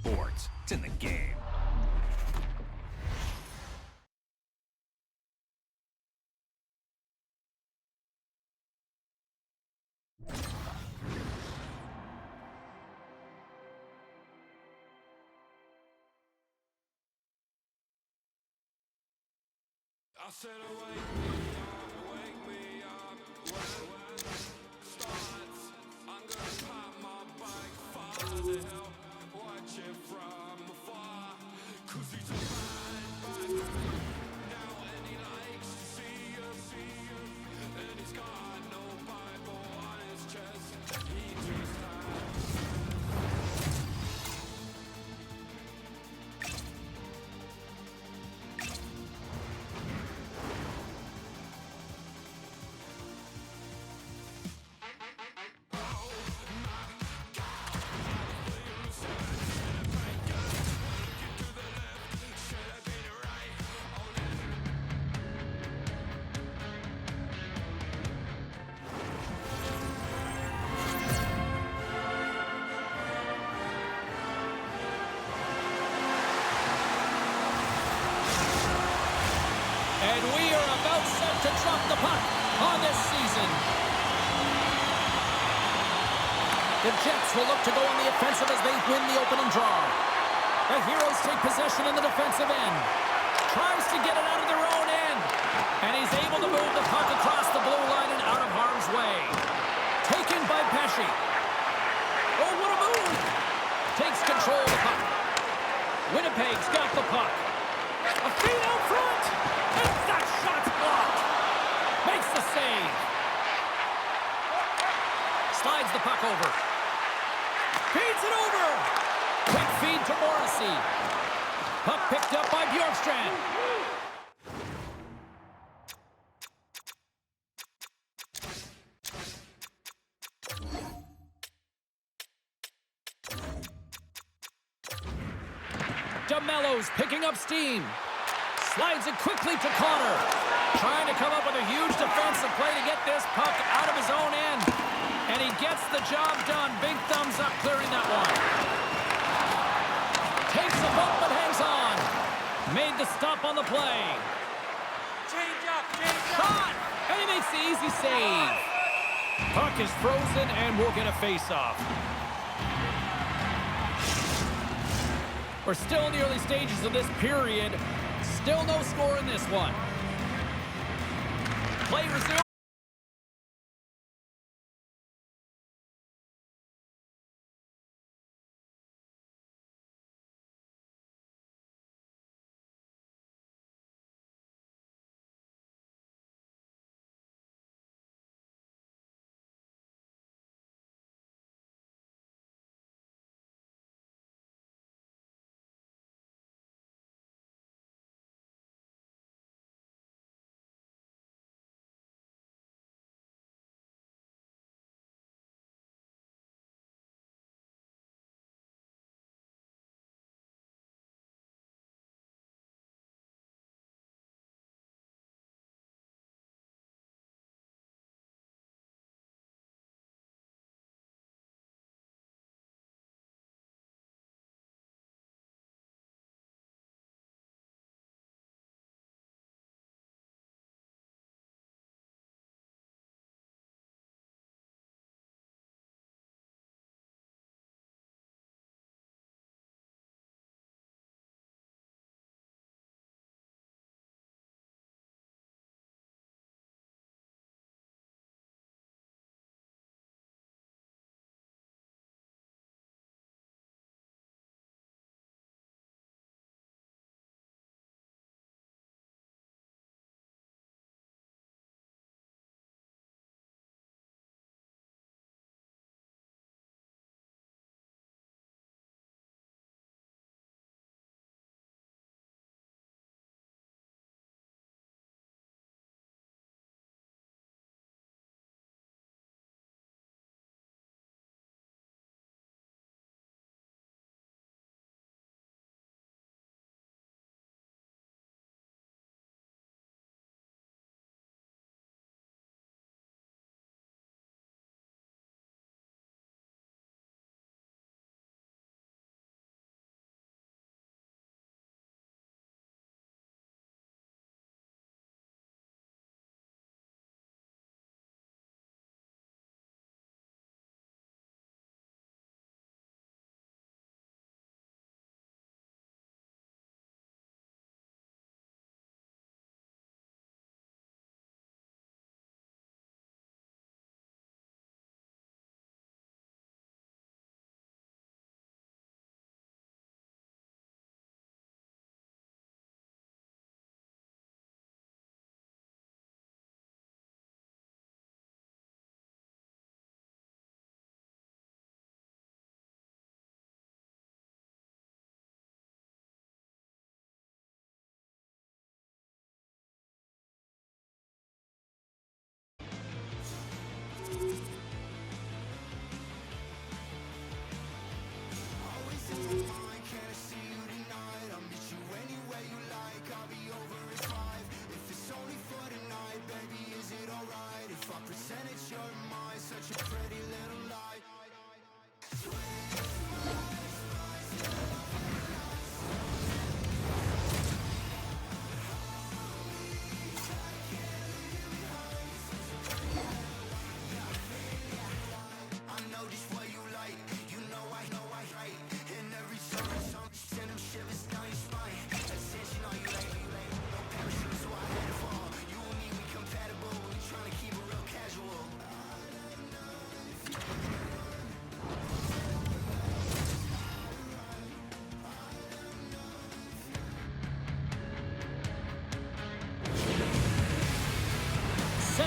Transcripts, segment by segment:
sports. It's in the game. I said wake me up when it starts. I'm gonna pop my bike, follow the hill, watch it from afar. 'Cause he's a bad man now and he likes to see us. And he's got no Bible on his chest, he just has. And we are about set to drop the puck on this season. The Jets will look to go on the offensive as they win the opening draw. The Heroes take possession in the defensive end. Tries to get it out of their own end. And he's able to move the puck across the blue line and out of harm's way. Taken by Pesce. Oh, what a move! Takes control of the puck. Winnipeg's got the puck. A feed out front! And that shot's blocked! Makes the save. Slides the puck over. Feeds it over! Quick feed to Morrissey. Puck picked up by Bjorkstrand. DeMello's picking up steam. Slides it quickly to Connor. Trying to come up with a huge defensive play to get this puck out of his own end. And he gets the job done. Big thumbs up clearing that one. Takes a bump but hangs on. Made the stop on the play. Change up! Shot! And he makes the easy save. Puck is frozen and we'll get a face-off. We're still in the early stages of this period. Still no score in this one. Play resumed.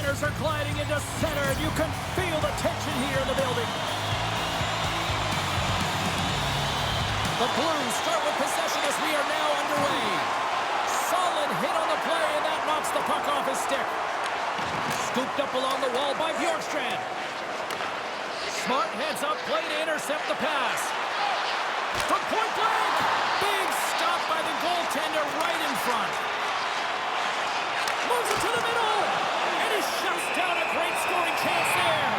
runners are gliding into center, and you can feel the tension here in the building. The Blues start with possession as we are now underway. Solid hit on the play, and that knocks the puck off his stick. Scooped up along the wall by Bjorkstrand. Smart heads up, play to intercept the pass. From point blank, big stop by the goaltender right in front. Moves it to the middle, and he shuts down a great scoring chance there.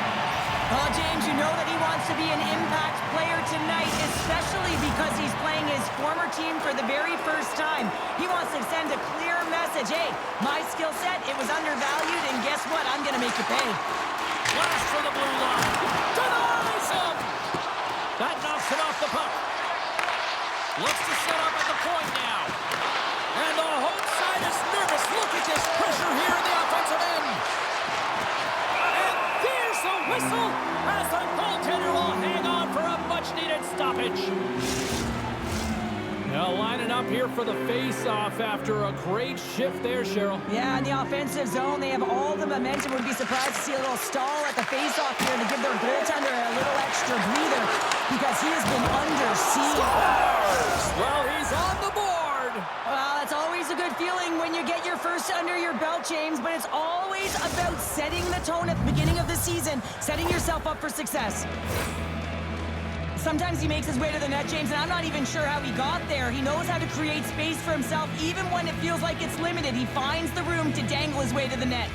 Well, James, you know that he wants to be an impact player tonight, especially because he's playing his former team for the very first time. He wants to send a clear message. Hey, my skill set, it was undervalued, and guess what? I'm going to make you pay. Flash for the blue line. Denies him! That knocks it off the puck. Looks to set up at the point now. And the home side is nervous. Look at this pressure here in the offensive end. And there's the whistle as the goaltender will hang on for a much-needed stoppage. Now lining up here for the face-off after a great shift there, Cheryl. Yeah, in the offensive zone, they have all the momentum. Would be surprised to see a little stall at the face-off here to give their goaltender a little extra breather because he has been under siege. Well, he's on the board. Well, that's always a good feeling when you get your first under your belt, James, but it's always about setting the tone at the beginning of the season, setting yourself up for success. Sometimes he makes his way to the net, James, and I'm not even sure how he got there. He knows how to create space for himself, even when it feels like it's limited. He finds the room to dangle his way to the net.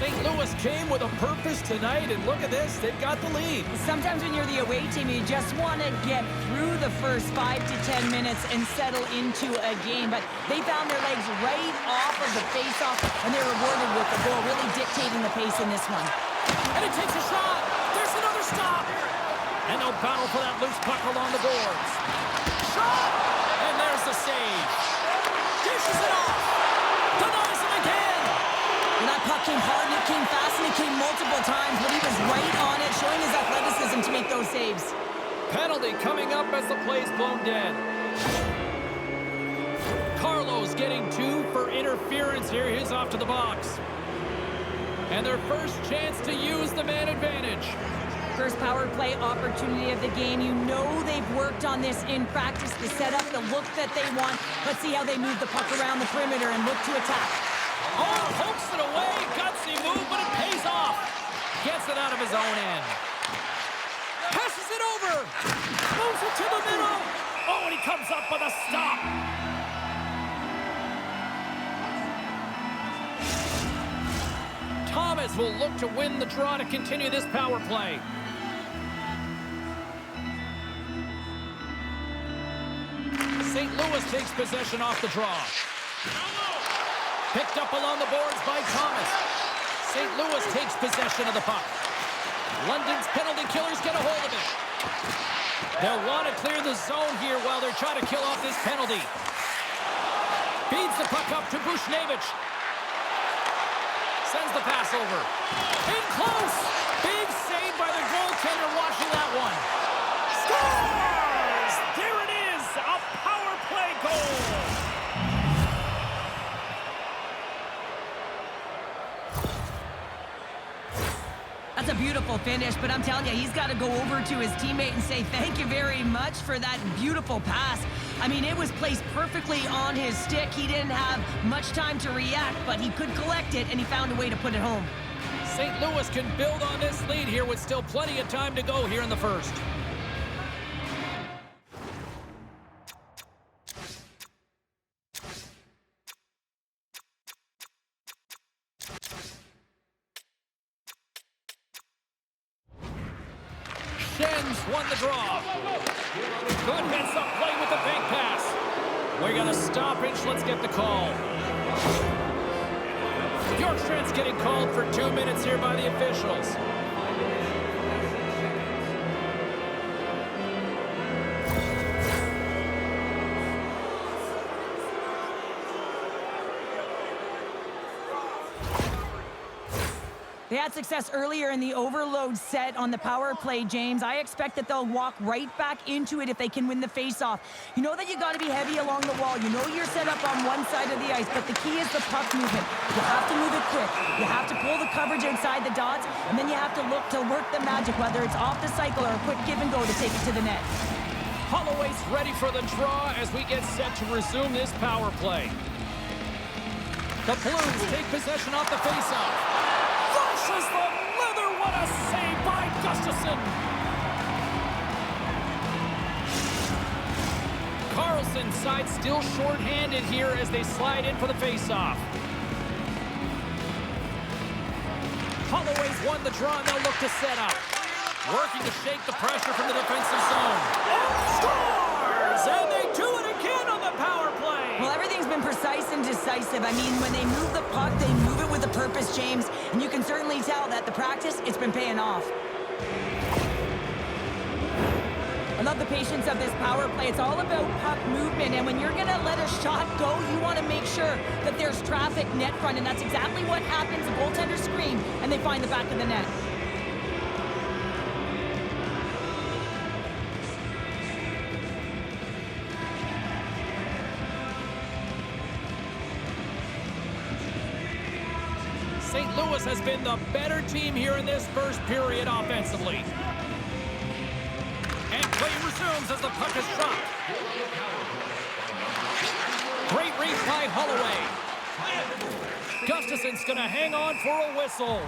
St. Louis came with a purpose tonight, and look at this, they've got the lead. Sometimes when you're the away team, you just want to get through the first 5 to 10 minutes and settle into a game. But they found their legs right off of the face-off, and they're rewarded with the goal, really dictating the pace in this one. And it takes a shot. There's another stop. And they'll battle for that loose puck along the boards. Shot! And there's the save. Dishes it off. Denies him again. And that puck came hard, and it came fast, and it came multiple times, but he was right on it, showing his athleticism to make those saves. Penalty coming up as the play's blown dead. Carlos getting 2 for interference here. He's off to the box. And their first chance to use the man advantage. First power play opportunity of the game. You know they've worked on this in practice, the setup, the look that they want. Let's see how they move the puck around the perimeter and look to attack. Oh, pokes it away. Gutsy move, but it pays off. Gets it out of his own end. Passes it over. Moves it to the middle. Oh, and he comes up with a stop. Thomas will look to win the draw to continue this power play. St. Louis takes possession off the draw. Picked up along the boards by Thomas. St. Louis takes possession of the puck. London's penalty killers get a hold of it. They'll want to clear the zone here while they're trying to kill off this penalty. Feeds the puck up to Bushnevich. Sends the pass over. In close. Big save by the goaltender watching that one. Scores! There it is. A power play goal. That's a beautiful finish, but I'm telling you, he's got to go over to his teammate and say thank you very much for that beautiful pass. I mean, it was placed perfectly on his stick. He didn't have much time to react, but he could collect it, and he found a way to put it home. St. Louis can build on this lead here with still plenty of time to go here in the first. Schenn won the draw. Good heads-up play with the bank pass. We got a stoppage. Let's get the call. Bjorkstrand's getting called for 2 minutes here by the officials. They had success earlier in the overload set on the power play, James. I expect that they'll walk right back into it if they can win the faceoff. You know that you got to be heavy along the wall. You know you're set up on one side of the ice, but the key is the puck movement. You have to move it quick. You have to pull the coverage inside the dots, and then you have to look to work the magic, whether it's off the cycle or a quick give and go to take it to the net. Holloway's ready for the draw as we get set to resume this power play. The Blues take possession off the faceoff. Flushes the leather. What a save by Gustafsson. Carlson's side still short-handed here as they slide in for the faceoff. Holloway's won the draw, and they'll look to set up. Working to shake the pressure from the defensive zone. And scores! And they do it again on the power play. Well, everything's been precise and decisive. I mean, when they move the puck, they move it with a purpose, James. And you can certainly tell that the practice, it's been paying off. I love the patience of this power play. It's all about puck movement. And when you're going to let a shot go, you want to make sure that there's traffic net front. And that's exactly what happens. The goaltenders scream, and they find the back of the net. St. Louis has been the better team here in this first period offensively. And play resumes as the puck is dropped. Great reach by Holloway. Gustafsson's going to hang on for a whistle.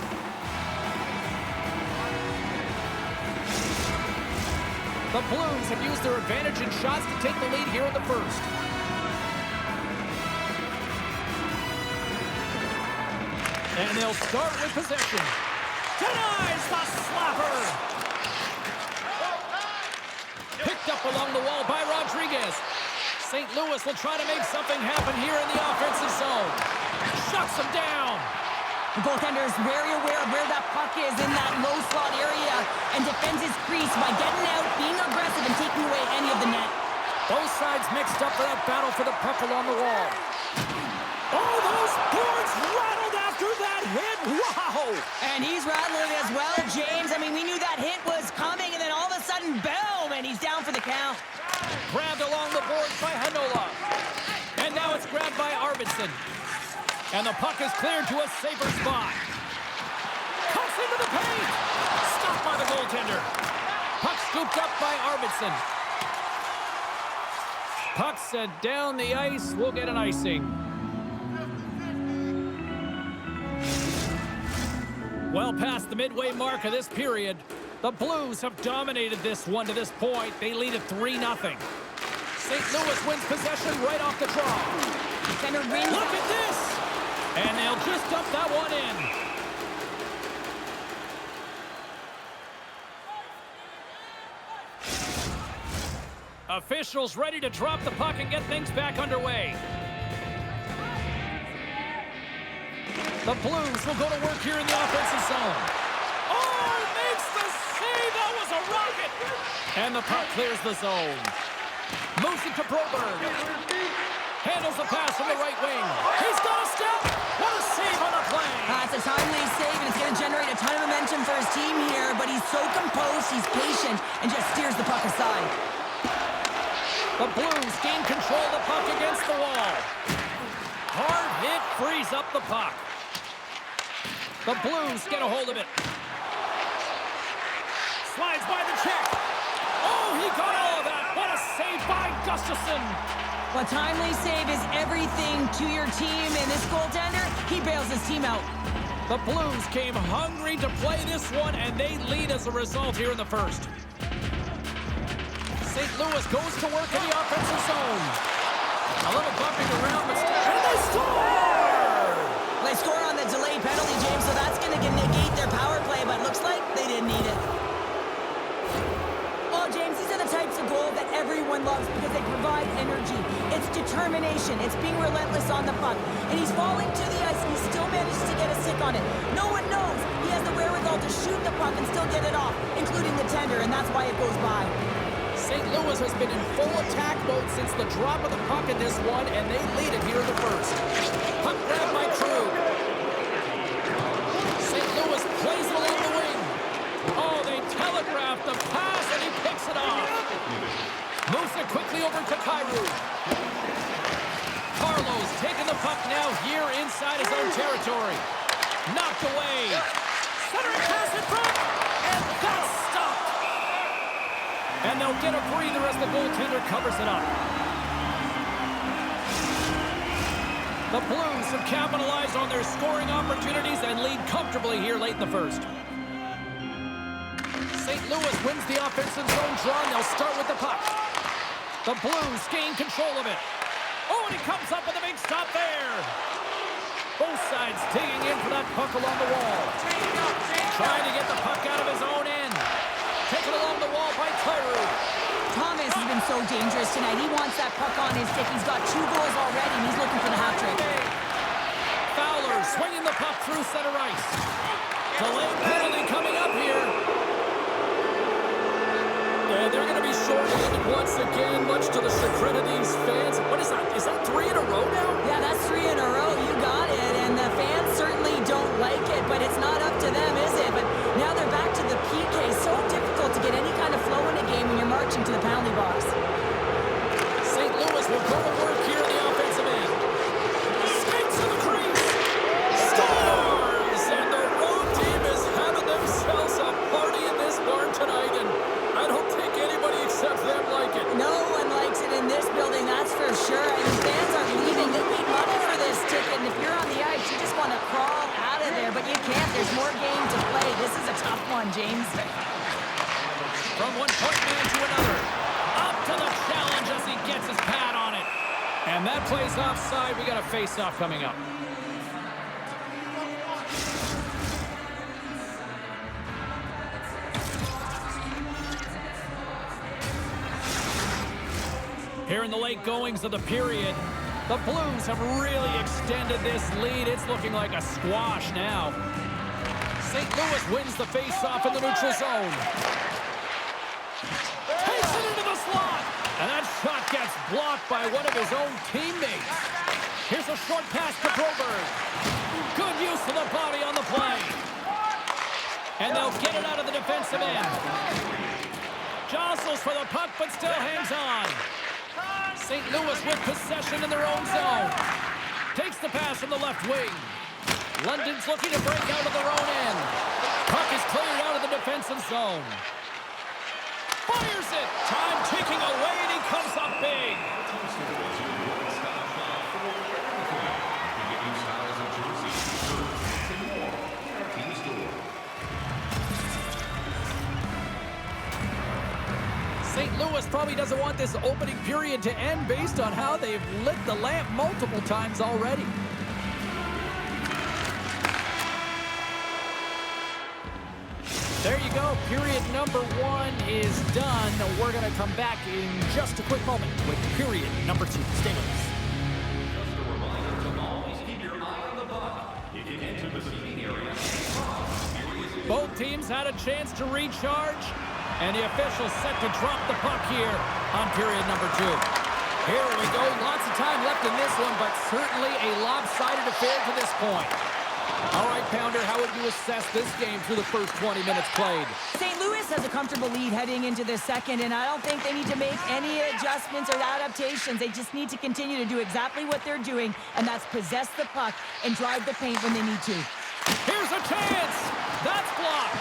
The Blues have used their advantage in shots to take the lead here in the first. And they'll start with possession. Denies the slapper. Picked up along the wall by Rodriguez. St. Louis will try to make something happen here in the offensive zone. Shuts him down. The goaltender is very aware of where that puck is in that low slot area and defends his crease by getting out, being aggressive, and taking away any of the net. Both sides mixed up for that battle for the puck along the wall. Oh, those boards rattled after that hit. Wow! And he's rattling as well, James. I mean, we knew that hit was coming, and then all of a sudden, boom, and he's down for the count. Grabbed along the boards by Hanola. And now it's grabbed by Arvidsson. And the puck is cleared to a safer spot. Cuts into the paint. Stopped by the goaltender. Puck scooped up by Arvidsson. Puck sent down the ice. We'll get an icing. Well past the midway mark of this period, the Blues have dominated this one to this point. They lead at 3-0. St. Louis wins possession right off the draw. Look at this! And they'll just dump that one in. Officials ready to drop the puck and get things back underway. The Blues will go to work here in the offensive zone. Oh, makes the save! That was a rocket! And the puck clears the zone. Moves it to Broberg. Handles the pass from the right wing. He's got a step! What a save on the play! It's a timely save, and it's going to generate a ton of momentum for his team here, but he's so composed, he's patient, and just steers the puck aside. The Blues gain control of the puck against the wall. Hard hit frees up the puck. The Blues get a hold of it. Slides by the check. Oh, he got all of that. What a save by Gustafsson. Well, timely save is everything to your team, and this goaltender, he bails his team out. The Blues came hungry to play this one, and they lead as a result here in the first. St. Louis goes to work in the offensive zone. A little bumping around, but still, and they score! They score on the delayed penalty, James, so that's going to negate their power play, but it looks like they didn't need it. Oh, James, these are the types of goals that everyone loves because they provide energy. It's determination. It's being relentless on the puck. And he's falling to the ice, and he still manages to get a stick on it. No one knows he has the wherewithal to shoot the puck and still get it off, including the tender, and that's why it goes by. St. Louis has been in full attack mode since the drop of the puck in this one, and they lead it here in the first. Puck grab by Krug. St. Louis telegraphed the pass, and he picks it off. Moves it quickly over to Kyrou. Carlos taking the puck now here inside his own territory. Knocked away. Centering pass in front, and that's stopped. And they'll get a breather as the goaltender covers it up. The Blues have capitalized on their scoring opportunities and lead comfortably here late in the first. St. Louis wins the offensive zone draw, and they'll start with the puck. The Blues gain control of it. Oh, and he comes up with a big stop there. Both sides digging in for that puck along the wall. Trying to get the puck out of his own end. Taken along the wall by Kyrou. Thomas has been so dangerous tonight. He wants that puck on his stick. He's got 2 goals already, and he's looking for the hat trick. Fowler swinging the puck through center ice. Delayed penalty coming up here. And they're going to be short-handed once again, much to the chagrin of these fans. What is that? Is that 3 in a row now? Yeah, that's 3 in a row. You got it. And the fans certainly don't like it, but it's not up to them, is it? But now they're back to the PK. So difficult to get any kind of flow in a game when you're marching to the penalty box. St. Louis will go to work here in the offensive end. Skates to the crease. Scores! And the road team is having themselves a party in this barn tonight, and I don't think anybody except them like it. No one likes it in this building, that's for sure. I mean, fans are leaving. They paid money for this ticket, and if you're on the ice, you just want to crawl out of there, but you can't. There's more game to play. This is a tough one, James. From one point man to another. Up to the challenge as he gets his pad on it. And that plays offside. We got a face-off coming up. Here in the late goings of the period, the Blues have really extended this lead. It's looking like a squash now. St. Louis wins the face-off in the neutral zone. Takes it into the slot. And that shot gets blocked by one of his own teammates. Here's a short pass to Broberg. Good use of the body on the play. And they'll get it out of the defensive end. Jostles for the puck, but still hangs on. St. Louis with possession in their own zone. Takes the pass from the left wing. London's looking to break out of their own end. Puck is cleared out of the defensive zone. Fires it. Time ticking away, and he comes up big. St. Louis probably doesn't want this opening period to end based on how they've lit the lamp multiple times already. There you go. Period number 1 is done. We're going to come back in just a quick moment with period number 2. Stay with us. Just a reminder to always keep your eye on the puck. You can enter the seating area. Both teams had a chance to recharge, and the officials set to drop the puck here on period number 2. Here we go. Lots of time left in this one, but certainly a lopsided affair to this point. All right, Pounder, how would you assess this game through the first 20 minutes played? St. Louis has a comfortable lead heading into the second, and I don't think they need to make any adjustments or adaptations. They just need to continue to do exactly what they're doing, and that's possess the puck and drive the paint when they need to. Here's a chance. That's blocked.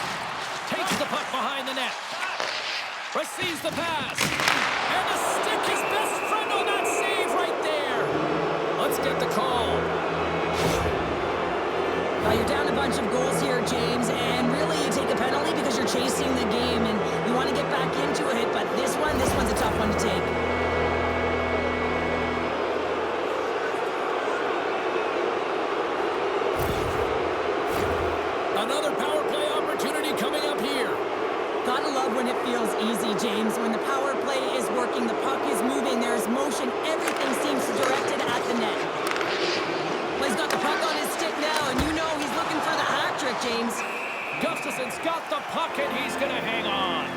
Takes the puck behind the net. Receives the pass. And the stick is best friend on that save right there. Let's get the call. Now you're down a bunch of goals here, James, and really you take a penalty because you're chasing the game and you want to get back into it, but this one's a tough one to take. Another power play opportunity coming up here. Gotta love when it feels easy, James. When the power play is working, the puck is moving, there's motion, everything seems directed at the net. Well, he's got the puck on his stick now, and you know he's looking for the hat trick, James. Gustafson's got the puck, and he's going to hang on.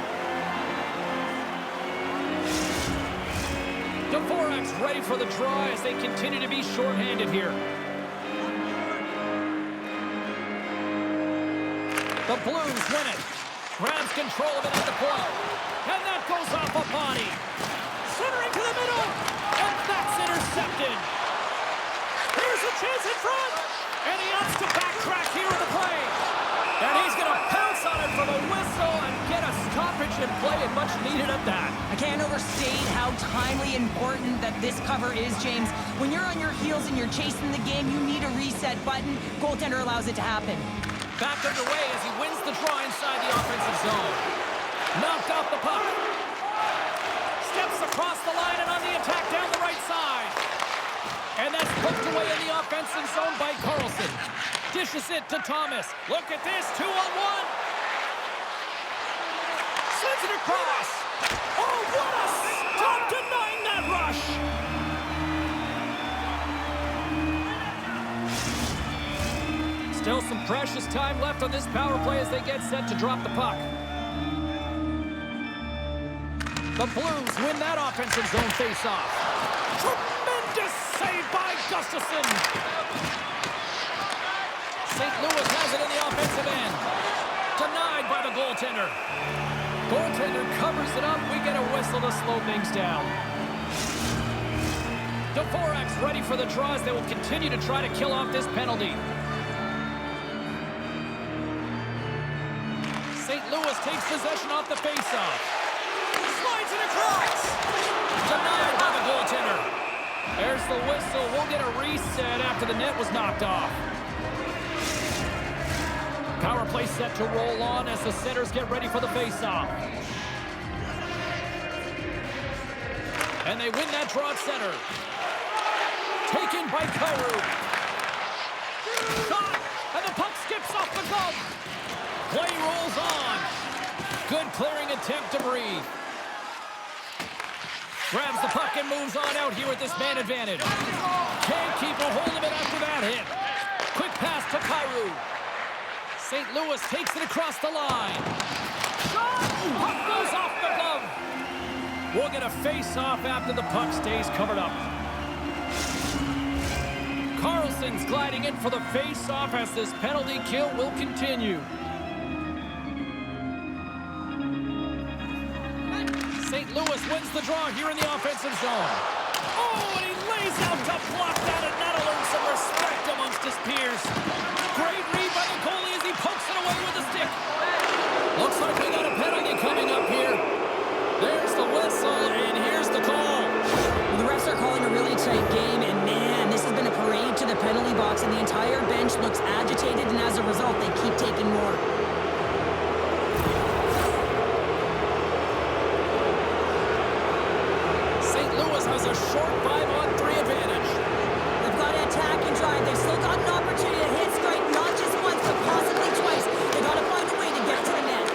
Dvorak's ready for the draw as they continue to be shorthanded here. The Blues win it. Grabs control of it at the point. And that goes off a body. Centering to the middle. And that's intercepted. Here's a chance in front. And he opts to backtrack here in the play. And he's going to pounce on it for the whistle and get a stoppage in play, and much needed at that. I can't overstate how timely important that this cover is, James. When you're on your heels and you're chasing the game, you need a reset button. Goaltender allows it to happen. Back underway as he wins the draw inside the offensive zone. Knocked off the puck. Steps across the line and on the attack down the right side. And that's poked away in the offensive zone by Carlson. Dishes it to Thomas. Look at this, 2-on-1. Sends it across. Oh, what a stop denying that rush. Still some precious time left on this power play as they get set to drop the puck. The Blues win that offensive zone face-off. Tremendous save by Gustafsson. St. Louis has it in the offensive end. Denied by the goaltender. Goaltender covers it up. We get a whistle to slow things down. Dvorak's ready for the draw as they will continue to try to kill off this penalty. St. Louis takes possession off the faceoff. Slides it across. Denied by the goaltender. There's the whistle. We'll get a reset after the net was knocked off. Power play set to roll on as the centers get ready for the faceoff. And they win that draw at center. Taken by Kyrou. Shot! And the puck skips off the glove. Play rolls on. Good clearing attempt to breathe. Grabs the puck and moves on out here with this man advantage. Can't keep a hold of it after that hit. Quick pass to Kyrou. St. Louis takes it across the line. Shot! Puck goes off the glove. We'll get a face-off after the puck stays covered up. Carlson's gliding in for the face-off as this penalty kill will continue. St. Louis wins the draw here in the offensive zone. Oh, and he lays out to block that, and that'll earn some respect amongst his peers. Great read by the goalie as he pokes it away with a stick. Looks like we got a penalty coming up here. There's the whistle, and here's the call. Well, the refs are calling a really tight game, and man, this has been a parade to the penalty box, and the entire bench looks agitated, and as a result, they keep taking more. St. Louis has a short 5-on-3 advantage. They've got to attack and drive. They've still got an opportunity to hit straight, not just once, but possibly twice. They've got to find a way to get to the net.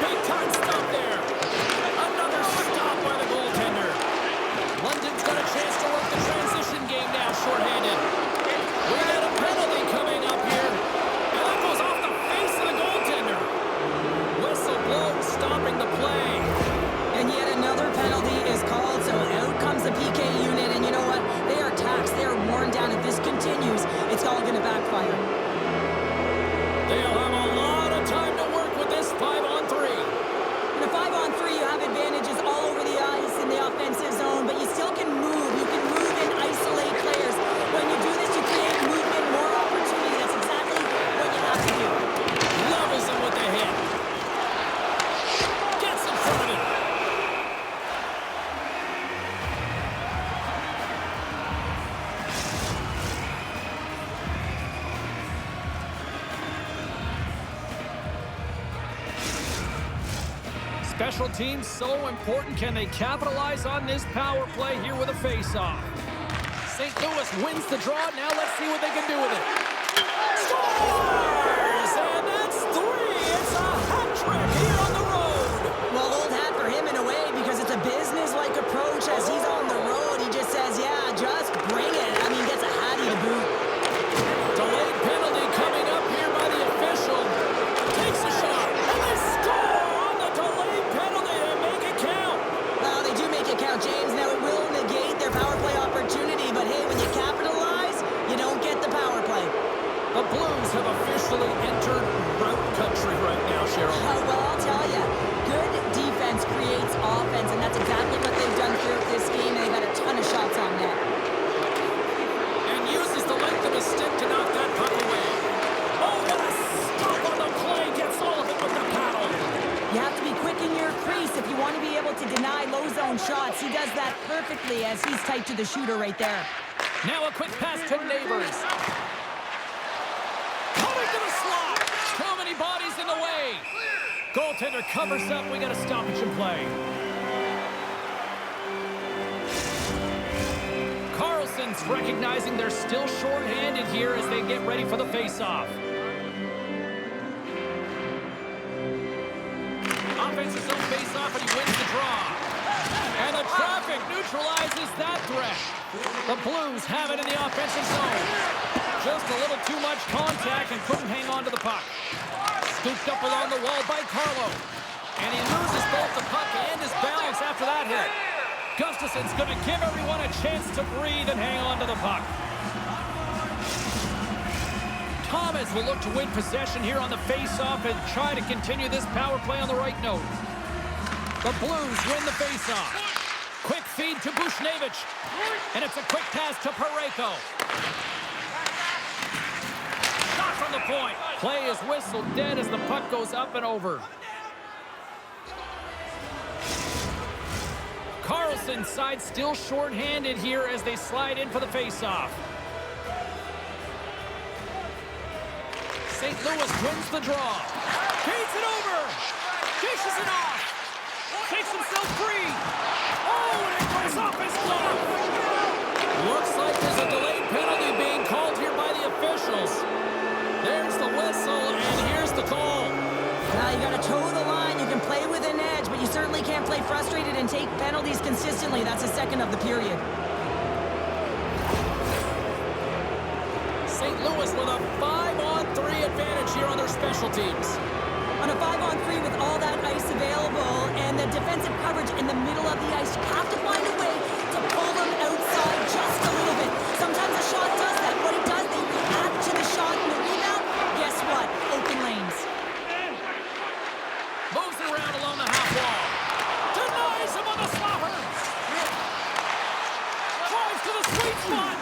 Big time stop there. Another stop by the goaltender. London's got a chance to work the transition game now, shorthanded. We got a penalty coming up here. And that goes off the face of the goaltender. Whistle blows, stopping the play. And yet another penalty is called, so out comes the PK unit. And you know what? They are taxed. They are worn down. If this continues, it's all going to backfire. They'll have a lot of time to work with this 5-on-3. In a 5-on-3, you have advantages all over the ice in the offensive zone, but you still can move. You can move and isolate players. When you do this, you create movement, more opportunity. That's exactly what you have to do. Levels him with the hit. Gets in front of it. Special teams so important. Can they capitalize on this power play here with a face-off? St. Louis wins the draw. Now let's see what they can do with it. Scores! And that's 3. It's a hat trick here on the road. Well, old hat for him in a way because it's a business-like approach. As he's on the road, he just says, yeah, just bring it. I mean, gets a hattie to boot. Delayed penalty coming up here by the official. Takes a shot. And they score on the delayed penalty to make it count. Well, they do make it count, James. Now, it will negate their power play opportunity, but hey, when you capitalize, you don't get the power play. The Blues have officially quickly as he's tight to the shooter right there. Now a quick pass to Neighbors. Coming to the slot. Too many bodies in the way. Goaltender covers up. We got a stoppage in play. Carlson's recognizing they're still short-handed here as they get ready for the face-off. Offensive zone face-off, and he wins the draw. And the traffic neutralizes that threat. The Blues have it in the offensive zone. Just a little too much contact and couldn't hang on to the puck. Scooped up along the wall by Carlo. And he loses both the puck and his balance after that hit. Gustafson's going to give everyone a chance to breathe and hang on to the puck. Thomas will look to win possession here on the face-off and try to continue this power play on the right note. The Blues win the face-off. Quick feed to Bushnevich. And it's a quick pass to Parayko. Shot from the point. Play is whistled dead as the puck goes up and over. Carlson's side still short-handed here as they slide in for the face-off. St. Louis wins the draw. Feeds it over. Dishes it off. Takes himself free. Oh, and it goes off his glove. Looks like there's a delayed penalty being called here by the officials. There's the whistle, and here's the call. Now you got to toe the line. You can play with an edge, but you certainly can't play frustrated and take penalties consistently. That's the second of the period. St. Louis with a 5-on-3 advantage here on their special teams. On a 5-on-3 with all that ice available and the defensive coverage in the middle of the ice, you have to find a way to pull them outside just a little bit. Sometimes a shot does that. What it does, they react to the shot and the rebound. Guess what? Open lanes. Moves it around along the half wall. Denies him on the slapper. Drives to the sweet spot.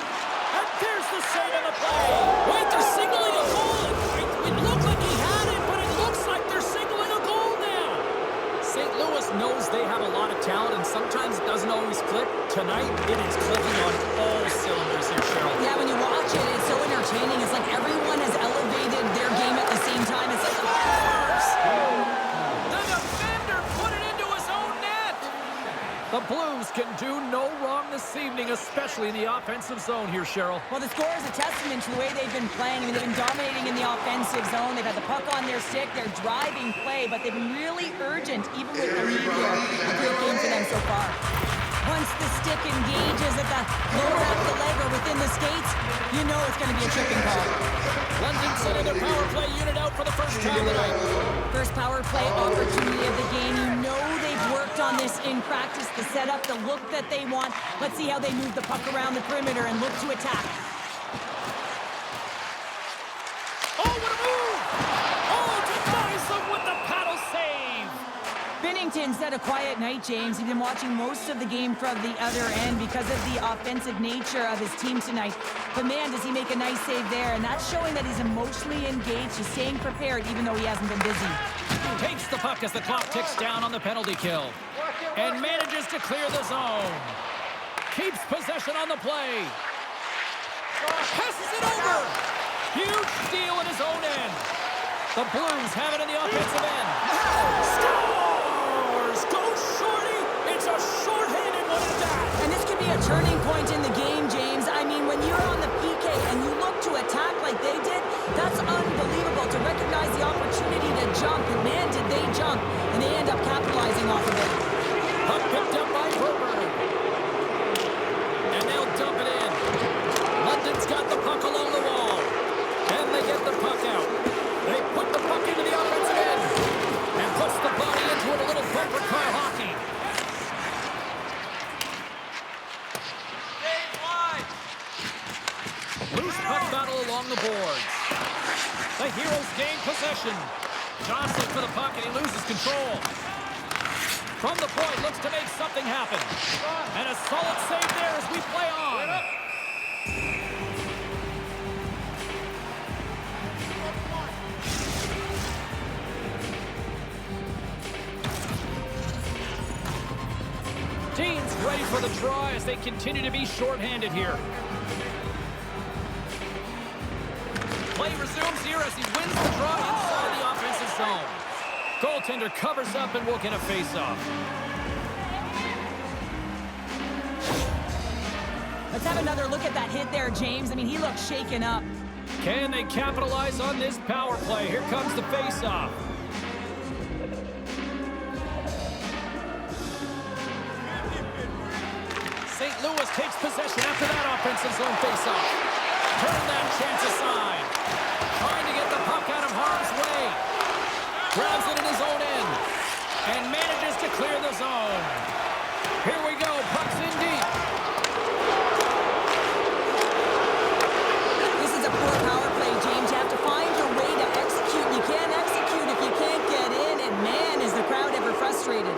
And there's the save on the play. Wait, they're signaling a goal. It looked like he had it, but it looks like they're signaling a goal now. St. Louis knows they have a lot of talent, and sometimes it doesn't always click. Tonight, it is clicking on all cylinders here, Cheryl. Yeah, when you watch it, it's so entertaining. It's like everyone has elevated their game at the same time. It's like, of course! The defender put it into his own net. The Blues can do no wrong this evening, especially in the offensive zone here, Cheryl. Well, the score is a testament to the way they've been playing. I mean, they've been dominating in the offensive zone. They've had the puck on their stick. They're driving play, but they've been really urgent, even with the lead here. A great game for them so far. Once the stick engages at the lower half of the leg or within the skates, you know it's going to be a tripping call. London sending their power play unit out for the first time tonight. First power play opportunity of the game. You know they've worked on this in practice, the setup, the look that they want. Let's see how they move the puck around the perimeter and look to attack. Oh, what a move! Oh, denies him with the paddle save! Binnington's had a quiet night, James. He's been watching most of the game from the other end because of the offensive nature of his team tonight. But man, does he make a nice save there, and that's showing that he's emotionally engaged. He's staying prepared even though he hasn't been busy. Takes the puck as the clock ticks down on the penalty kill. And manages to clear the zone. Keeps possession on the play. Passes it over. Huge steal in his own end. The Blues have it in the offensive end. Scores! Go Shorty! It's a short-handed one at that. And this could be a turning point in the game, James. I mean, when you're on the PK and you look to attack like they did, that's unbelievable to recognize the opportunity to jump. And man, did they jump. And they end up capitalizing off of it. Puck picked up by Broberg. And they'll dump it in. London's got the puck along the wall. And they get the puck out. They put the puck into the offensive end. And puts the body into it, a little bumper car hockey. Loose puck battle along the boards. The Heroes gain possession. Jostling for the puck, and he loses control. From the point, looks to make something happen. And a solid save there as we play on. Dean's ready ready for the draw as they continue to be shorthanded here. Play resumes here as he wins the draw inside the offensive zone. Goaltender covers up and will get a face-off. Let's have another look at that hit there, James. I mean, he looks shaken up. Can they capitalize on this power play? Here comes the face-off. St. Louis takes possession after that offensive zone face-off. Turn that chance aside. Trying to get the puck out of harm's way. Grabs it in his own end. And manages to clear the zone. Here we go. Puck's in deep. This is a poor power play, James. You have to find your way to execute. You can't execute if you can't get in. And man, is the crowd ever frustrated.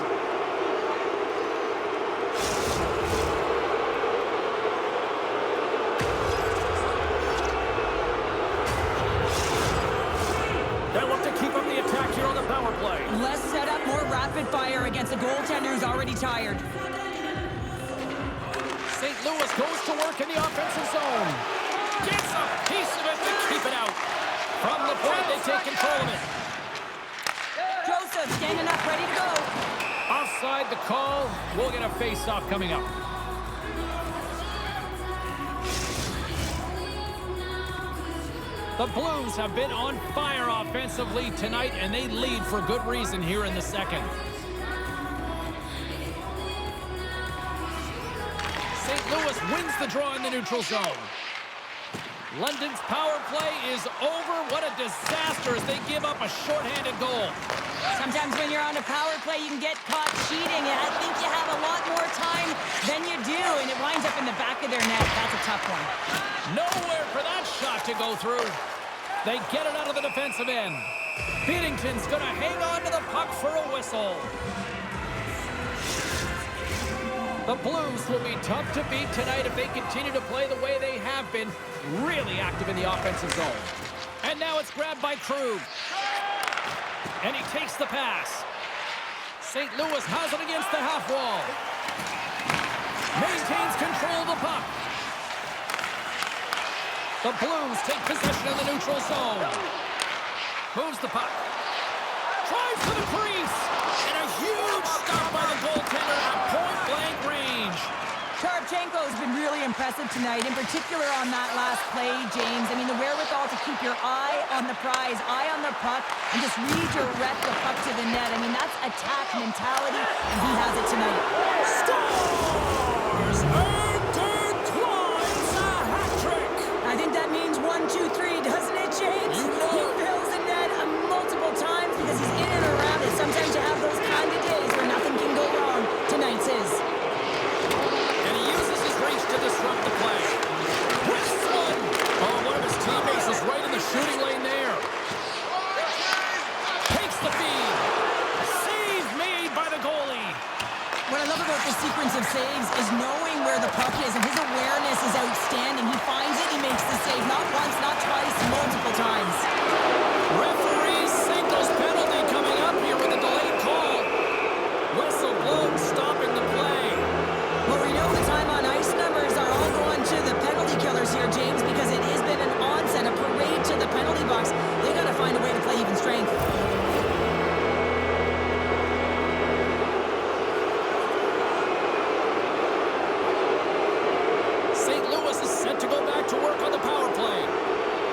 They'll look to keep up the attack here on the power play. Less setup, more rapid fire against a goaltender who's already tired. St. Louis goes to work in the offensive zone. Gets a piece of it to keep it out. From the point, they take control of it. Joseph standing up, ready to go. Offside the call. We'll get a face-off coming up. The Blues have been on fire offensively tonight, and they lead for good reason here in the second. St. Louis wins the draw in the neutral zone. London's power play is over. What a disaster as they give up a shorthanded goal. Sometimes when you're on a power play, you can get caught cheating, and I think you have a lot more time than you do, and it winds up in the back of their net. That's a tough one. Nowhere for that shot to go through. They get it out of the defensive end. Binnington's going to hang on to the puck for a whistle. The Blues will be tough to beat tonight if they continue to play the way they have been, really active in the offensive zone. And now it's grabbed by Krug. And he takes the pass. St. Louis has it against the half wall. Maintains control of the puck. The Blues take possession in the neutral zone. Moves the puck. Tries for the crease. And a huge stop by the goaltender at point-blank range. Karchenko's been really impressive tonight, in particular on that last play, James. I mean, the wherewithal to keep your eye on the prize, eye on the puck, and just redirect the puck to the net. I mean, that's attack mentality, and he has it tonight. Scores! Intertwines a hat trick! I think that means 1, 2, 3, doesn't it, James? You know He it. fills the net multiple times because he's in and around it. Sometimes you have those kind of days where nothing can go wrong. Tonight's his. And he uses his reach to disrupt the play. Wrists one! Oh, one of his teammates is right in the shooting lane there. Takes the feed. Save made by the goalie. What I love about this sequence of saves is knowing where the puck is, and his awareness is outstanding. He finds it, he makes the save. Not once, not twice, multiple times. Referee signals penalty coming up here with a delayed call. Whistle blown, stopping the play. Well, we know the time on ice numbers are all going to the penalty killers here, James, because it has been an onset, a parade to the penalty box. They got to find a way to play even strength. St. Louis is set to go back to work on the power play.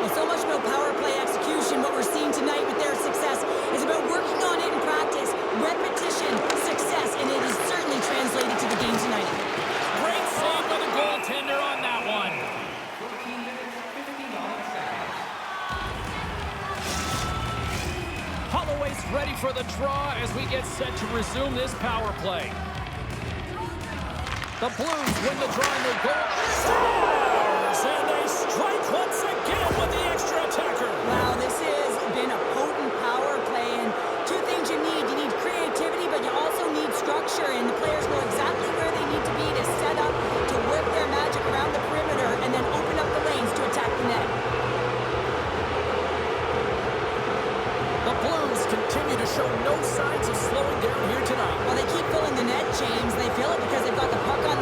Well, so much about power play execution. What we're seeing tonight with their success is about working on it in practice, repetition, success, and it is certainly translated to the game tonight. Great save by the goaltender on that one. Holloway's ready for the draw as we get set to resume this power play. The Blues win the draw and their goal scores, and they strike once again with the extra attacker. Wow, this has been a potent power play, and two things you need. You need creativity, but you also need structure, and the players know exactly where they need to be to set up, to work their magic around the perimeter, and then open up the lanes to attack the net. The Blues continue to show no signs of slowing down here tonight. Well, they keep filling the net, James. They fill it because they've got the puck on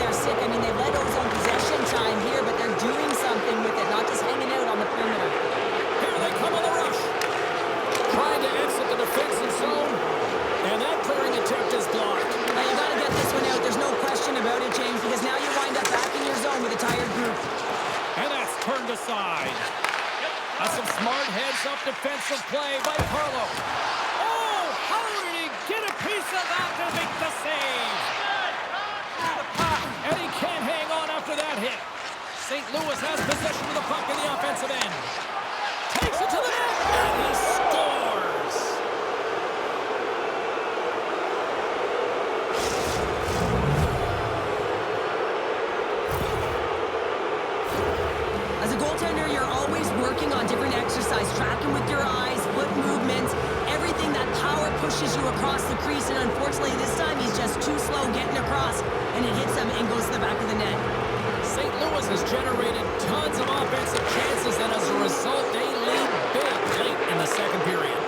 turned aside. That's some smart heads-up defensive play by Carlo. Oh, how did he get a piece of that to make the save? And he can't hang on after that hit. St. Louis has possession of the puck in the offensive end. Takes it to the net, and he scores! As a goaltender, you're always working on different exercise, tracking with your eyes, foot movements, everything that power pushes you across the crease, and unfortunately this time he's just too slow getting across, and it hits him and goes to the back of the net. St. Louis has generated tons of offensive chances, and as a result, they lead big late in the second period.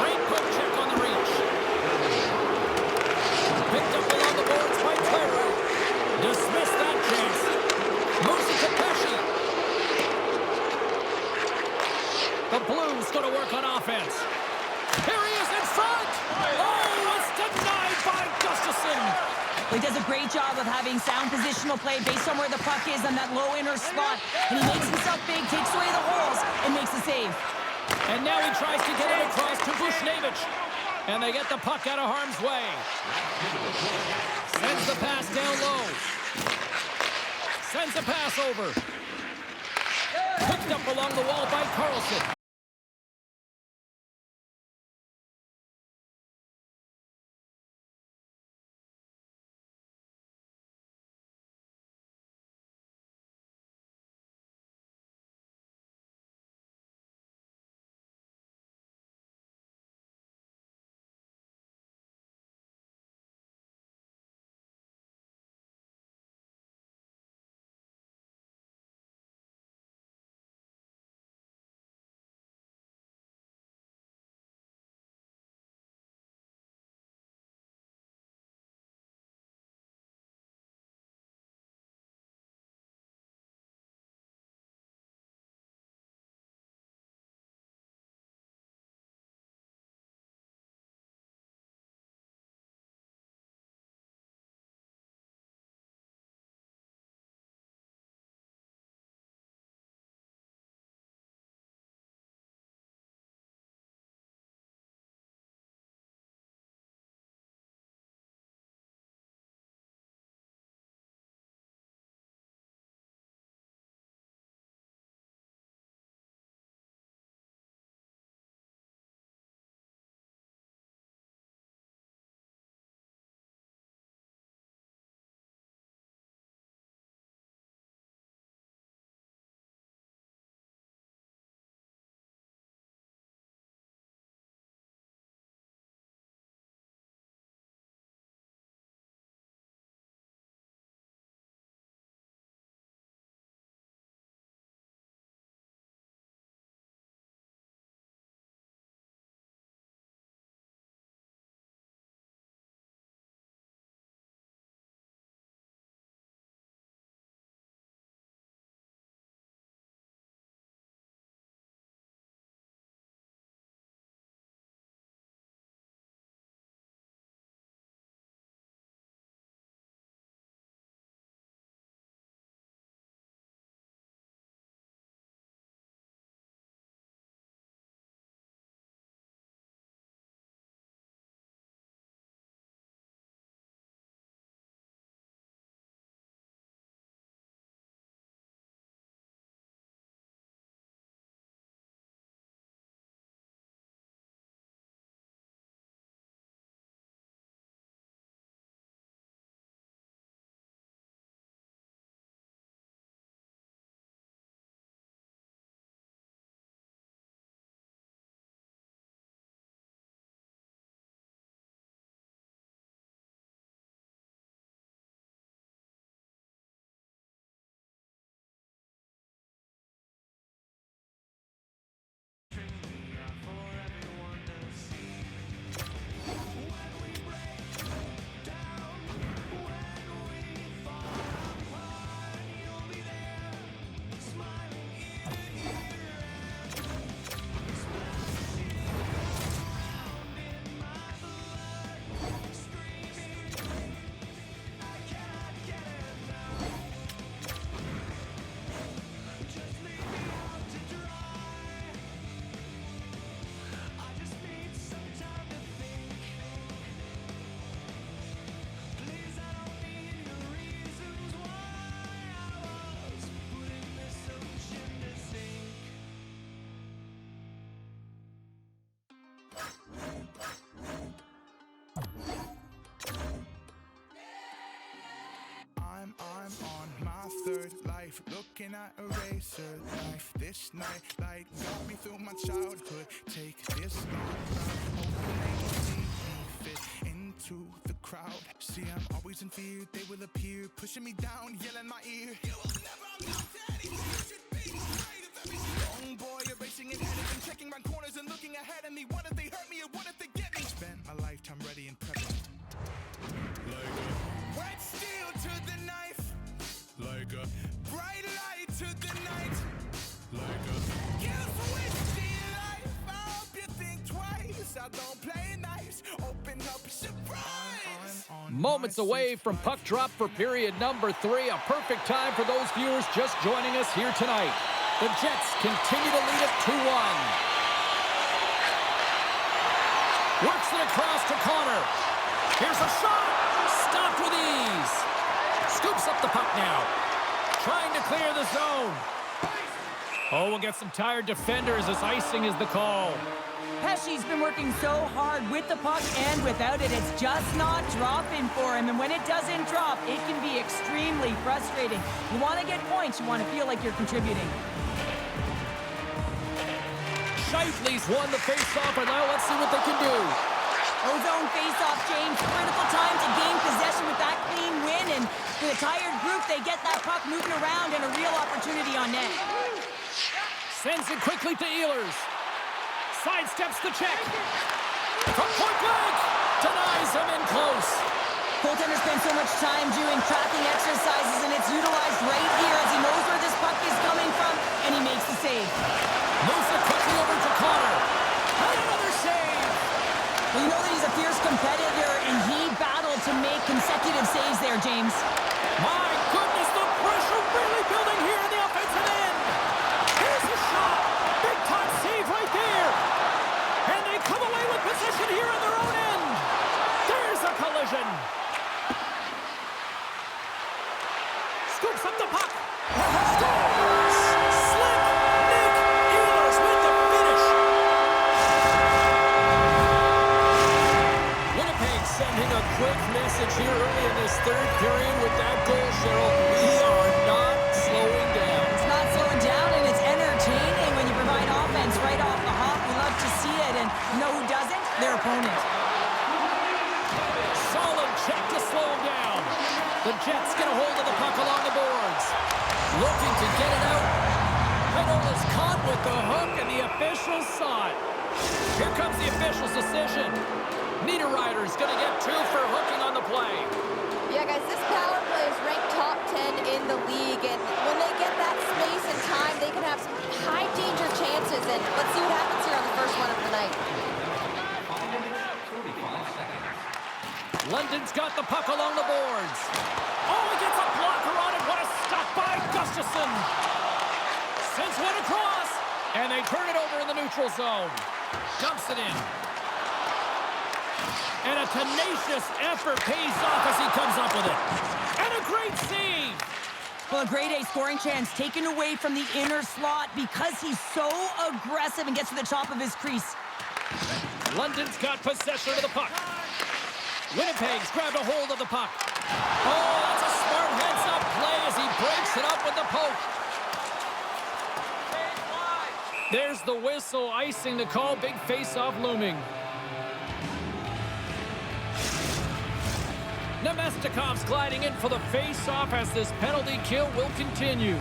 Great poke check on the reach. Picked up along the boards by Claro. Dismissed that chance. Moves it to Pesci. The Blues going to work on offense. Here he is in front. Oh, it's denied by Gustafsson. He does a great job of having sound positional play based on where the puck is on that low inner spot. And he makes himself big, takes away the holes, and makes the save. And now he tries to get it across to Buchnevich. And they get the puck out of harm's way. Sends the pass down low. Sends the pass over. Picked up along the wall by Carlson. life, looking at a razor knife. This night light got me through my childhood. Take this long ride, hoping they will see me fit into the crowd. See, I'm always in fear, they will appear, pushing me down, yelling my ear. You will never amount to anything, you should be afraid of everything. Young boy, erasing and editing, checking my corners and looking ahead of me. What if they hurt me or what if they get me? Spent my lifetime ready and prepping. Like a wet steel to the knife. Like a bright light to the night. Like a kill switch to your life. I hope you think twice. I don't play nice. Open up, surprise. Moments away from puck drop for period number 3. A perfect time for those viewers just joining us here tonight. The Jets continue to lead it 2-1. Works it across to Connor. Here's a shot. Stopped with ease. Scoops up the puck now. Trying to clear the zone. Oh, we'll get some tired defenders as icing is the call. Pesci's been working so hard with the puck and without it. It's just not dropping for him. And when it doesn't drop, it can be extremely frustrating. You want to get points. You want to feel like you're contributing. Shifley's won the faceoff, and now let's see what they can do. Ozone face-off, James. Critical time to gain possession with that clean win. And for the tired group, they get that puck moving around and a real opportunity on net. Sends it quickly to Ehlers. Sidesteps the check. From point blank. Denies him in close. Goaltender spends so much time doing tracking exercises, and it's utilized right here as he knows where this puck is coming from, and he makes the save. Moves it quickly over to Connor. And another save. Well, you know that he's a fierce competitor, and he battled to make consecutive saves there, James. My goodness, the pressure really building here in the offensive end. Here's a shot. Big time save right there. And they come away with possession here in their own end. There's a collision. Scoops up the puck. Scores! Slick Nick Ehlers with the finish. Winnipeg sending a quick message here early in this third period with that goal, Cheryl. We are not slowing down. It's not slowing down, and it's entertaining when you provide offense right off the hop. We love to see it, and you know who doesn't? Their opponent. Solid check to slow him down. The Jets get a hold of the puck along the boards. Looking to get it out. Penola's caught with the hook, and the officials saw it. Here comes the official's decision. Niederreiter's going to get 2 for hooking on the play. Yeah, guys, this power play is ranked top 10 in the league, and when they get that space and time, they can have some high-danger chances, and let's see what happens here on the first one of the night. 45 seconds. London's got the puck along the boards. Oh, he gets a blocker on it. What a stop by Gustafsson. Sends one across, and they turn it over in the neutral zone. Dumps it in. And a tenacious effort pays off as he comes up with it. And a great save. Well, a grade A scoring chance taken away from the inner slot because he's so aggressive and gets to the top of his crease. London's got possession of the puck. Winnipeg's grabbed a hold of the puck. Oh, that's a smart heads-up play as he breaks it up with the poke. There's the whistle, icing the call. Big face-off looming. Nemestikov's gliding in for the face-off as this penalty kill will continue.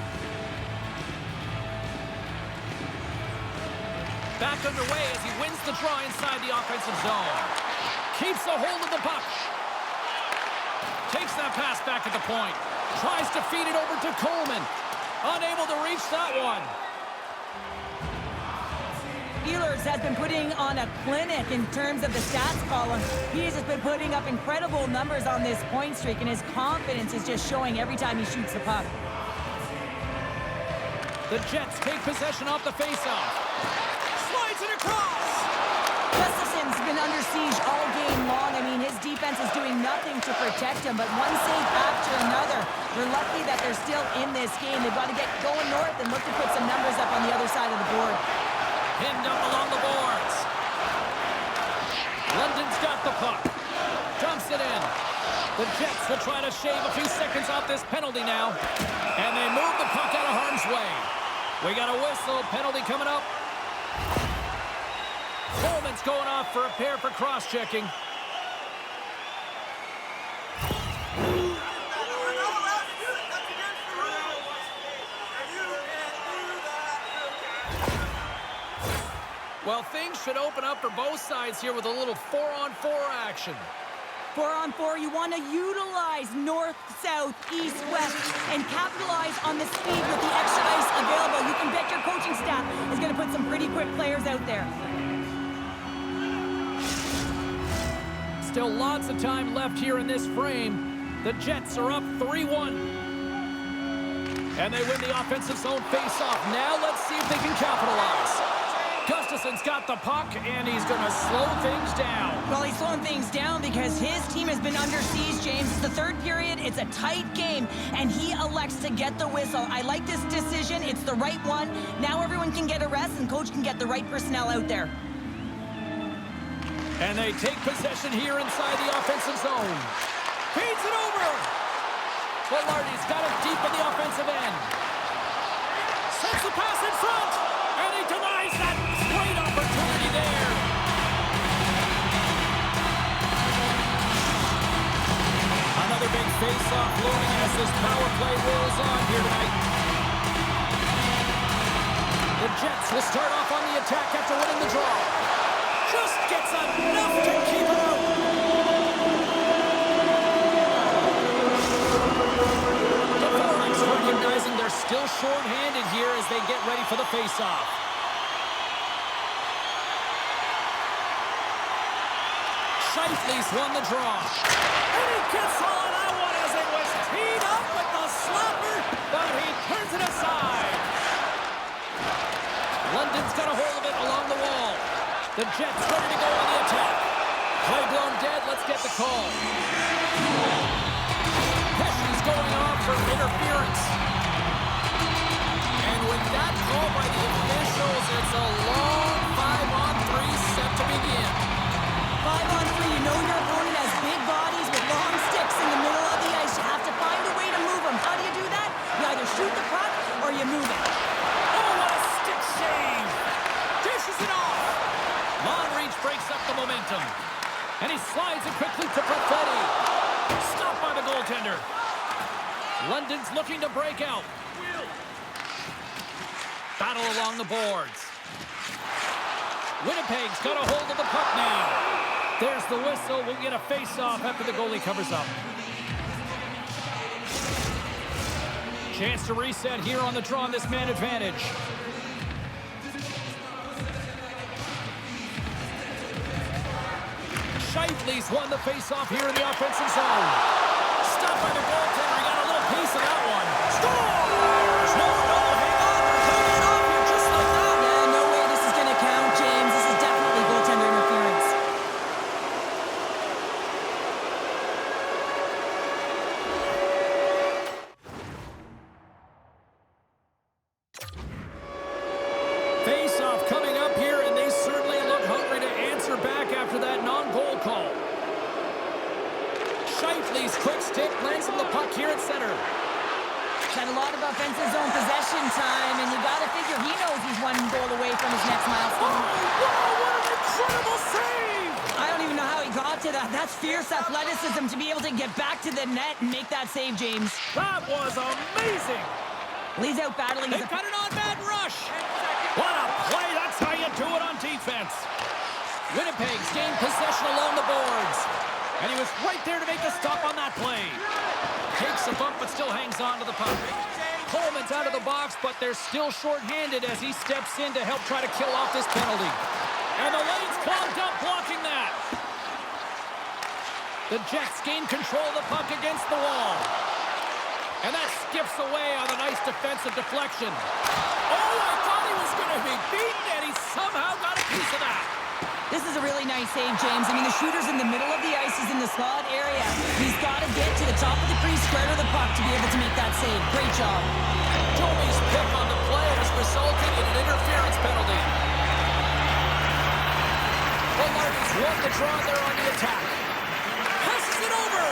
Back underway as he wins the draw inside the offensive zone. Keeps a hold of the puck. Takes that pass back at the point. Tries to feed it over to Coleman. Unable to reach that one. Ehlers has been putting on a clinic in terms of the stats column. He has just been putting up incredible numbers on this point streak, and his confidence is just showing every time he shoots the puck. The Jets take possession off the faceoff. Slides it across. Gustafsson's been under siege all game long. I mean, his defense is doing nothing to protect him, but one save after another. We're lucky that they're still in this game. They've got to get going north and look to put some numbers up on the other side of the board. Pinned up along the boards. London's got the puck. Dumps it in. The Jets will try to shave a few seconds off this penalty now. And they move the puck out of harm's way. We got a whistle. Penalty coming up. Coleman's going off for a pair for cross-checking. Well, things should open up for both sides here with a little 4-on-4 action. 4-on-4, you want to utilize north, south, east, west, and capitalize on the speed with the extra ice available. You can bet your coaching staff is going to put some pretty quick players out there. Still lots of time left here in this frame. The Jets are up 3-1. And they win the offensive zone face-off. Now let's see if they can capitalize. Gustafson's got the puck, and he's going to slow things down. Well, he's slowing things down because his team has been under siege, James. It's the third period. It's a tight game, and he elects to get the whistle. I like this decision. It's the right one. Now everyone can get a rest, and coach can get the right personnel out there. And they take possession here inside the offensive zone. Feeds it over. Velarde's got it deep in the offensive end. Sends the pass in front, and he denies that. Great opportunity there. Another big face-off looming as this power play rolls on here tonight. The Jets will start off on the attack after winning the draw. Just gets enough to keep it out. The Forex recognizing they're still short-handed here as they get ready for the face-off. Scheifele's won the draw. And he gets all of that one as it was teed up with the slapper, but he turns it aside. London's got a hold of it along the wall. The Jets ready to go on the attack. Play blown dead. Let's get the call. Pesci's going on for interference. And with that call by the officials, it's a long 5-on-3 set to begin. 5-on-3, you know your opponent has big bodies with long sticks in the middle of the ice. You have to find a way to move them. How do you do that? You either shoot the puck or you move it. Oh, what a stick save! Dishes it off! Long reach breaks up the momentum. And he slides it quickly to Perfetti. Stopped by the goaltender. London's looking to break out. Battle along the boards. Winnipeg's got a hold of the puck now. There's the whistle. We'll get a face-off after the goalie covers up. Chance to reset here on the draw on this man advantage. Scheifele's won the face-off here in the offensive zone. Stopped by the goaltender. He got a little piece of that one. Scores! No, hang on. Turn it off here just like that. Yeah, no way this is going to count, James. This is definitely goaltender interference. Face-off coming up here, and they certainly look hungry to answer back after that non-goal call. Scheifele's quick stick lands him the puck here at center. Had a lot of offensive zone possession time, and you got to figure he knows he's one goal away from his next milestone. Wow, what an incredible save! I don't even know how he got to that. That's fierce athleticism to be able to get back to the net and make that save, James. That was amazing! He's out battling. They've got an on-man rush! What a play! That's how you do it on defense. Winnipeg's gained possession along the boards. And he was right there to make the stop on that play. Takes a bump, but still hangs on to the puck. Coleman's out of the box, but they're still short-handed as he steps in to help try to kill off this penalty. And the lane's clogged up, blocking that. The Jets gain control of the puck against the wall. And that skips away on a nice defensive deflection. Oh, I thought he was going to be beaten, and he somehow got a piece of that. This is a really nice save, James. I mean, the shooter's in the middle of the ice. He's in the slot area. He's got to get to the top of the crease, square to the puck to be able to make that save. Great job. Joey's pick on the play has resulted in an interference penalty. Velarde's won the draw there on the attack. Passes it over.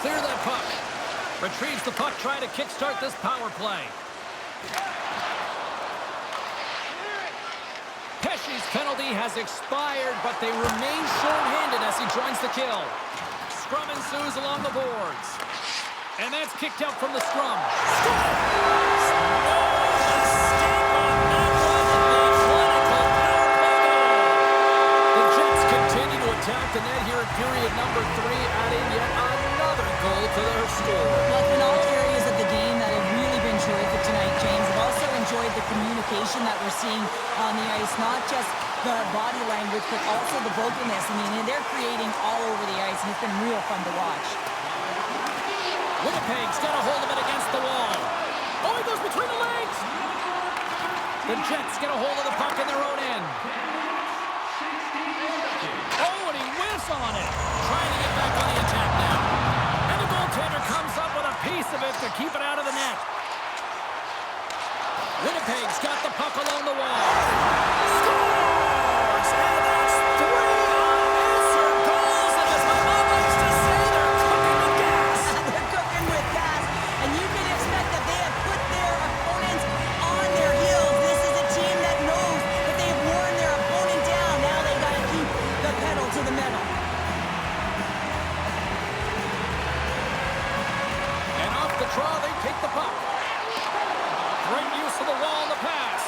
clear that puck. Retrieves the puck, trying to kickstart this power play. Pesce's penalty has expired, but they remain short-handed as he joins the kill. Scrum ensues along the boards. And that's kicked out from the scrum. The Jets continue to attack the net here in period number 3, adding yet another goal to their score. Well, in all areas of the game that have really been terrific tonight, James. I've also enjoyed the communication that we're seeing on the ice, not just the body language, but also the vocalness. I mean, they're creating all over the ice, and it's been real fun to watch. Winnipeg's got a hold of it against the wall. Oh, he goes between the legs. The Jets get a hold of the puck in their own end. Oh, and he whiffs on it. Trying to get back on the attack now. And the goaltender comes up with a piece of it to keep it out of the net. Winnipeg's got the puck along the wall. Scores! And that's 3 unanswered goals. And as my mom likes to say, they're cooking with gas. They're cooking with gas, and you can expect that they have put their opponents on their heels. This is a team that knows that they have worn their opponent down. Now they got to keep the pedal to the metal. And off the draw, they take the puck. Great use of the wall on the pass.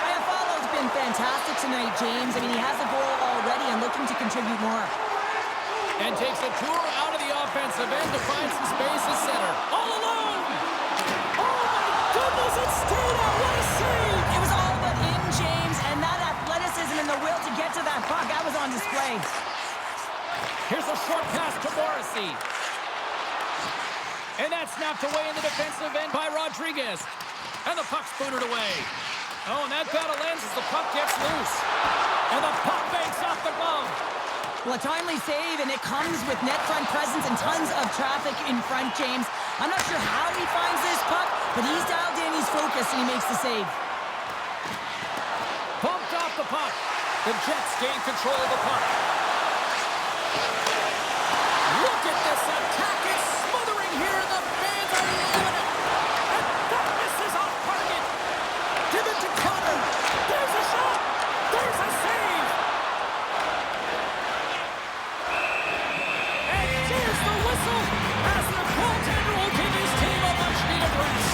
Iafalo's been fantastic tonight, James. I mean, he has a goal already and looking to contribute more. And takes a tour out of the offensive end to find some space at center. All alone! Oh, my goodness, it stayed out. What a save! It was all but in, James, and that athleticism and the will to get to that puck, that was on display. Here's a short pass to Morrissey. And that's snapped away in the defensive end by Rodriguez. And the puck's booted away. Oh, and that battle ends as the puck gets loose. And the puck banks off the glove. Well, a timely save, and it comes with net front presence and tons of traffic in front, James. I'm not sure how he finds this puck, but he's dialed in, he's focused, and he makes the save. Bumped off the puck. The Jets gain control of the puck. Look at this attack. It's smothering here, and the fans are loving it. And that misses off target. Give it to Connor. There's a shot. There's a save. And there's the whistle as the goaltender will give his team a much-needed rest.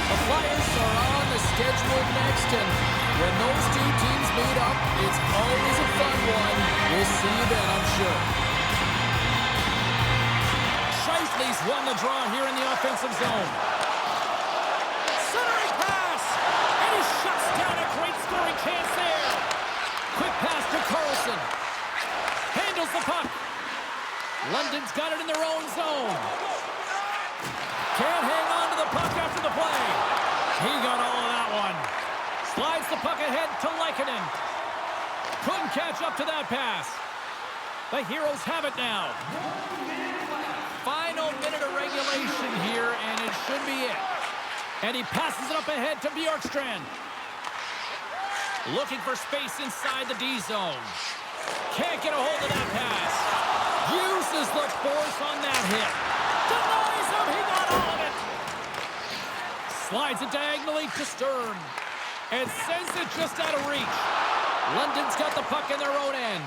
The Flyers are on the schedule next, and when those two teams meet up, it's always a fun one. We'll see you then, I'm sure. Scheifele's won the draw here in the offensive zone. Centering pass! And he shuts down a great scoring chance there. Quick pass to Carlson. Handles the puck. London's got it in their own zone. Can't hang on to the puck after the play. He got all of that one. Slides the puck ahead to Lehkonen. Couldn't catch up to that pass. The Heroes have it now. Final minute of regulation here, and it should be it. And he passes it up ahead to Bjorkstrand. Looking for space inside the D zone. Can't get a hold of that pass. Uses the force on that hit. Denies him. He got all of it. Slides it diagonally to Stern. And sends it just out of reach. London's got the puck in their own end.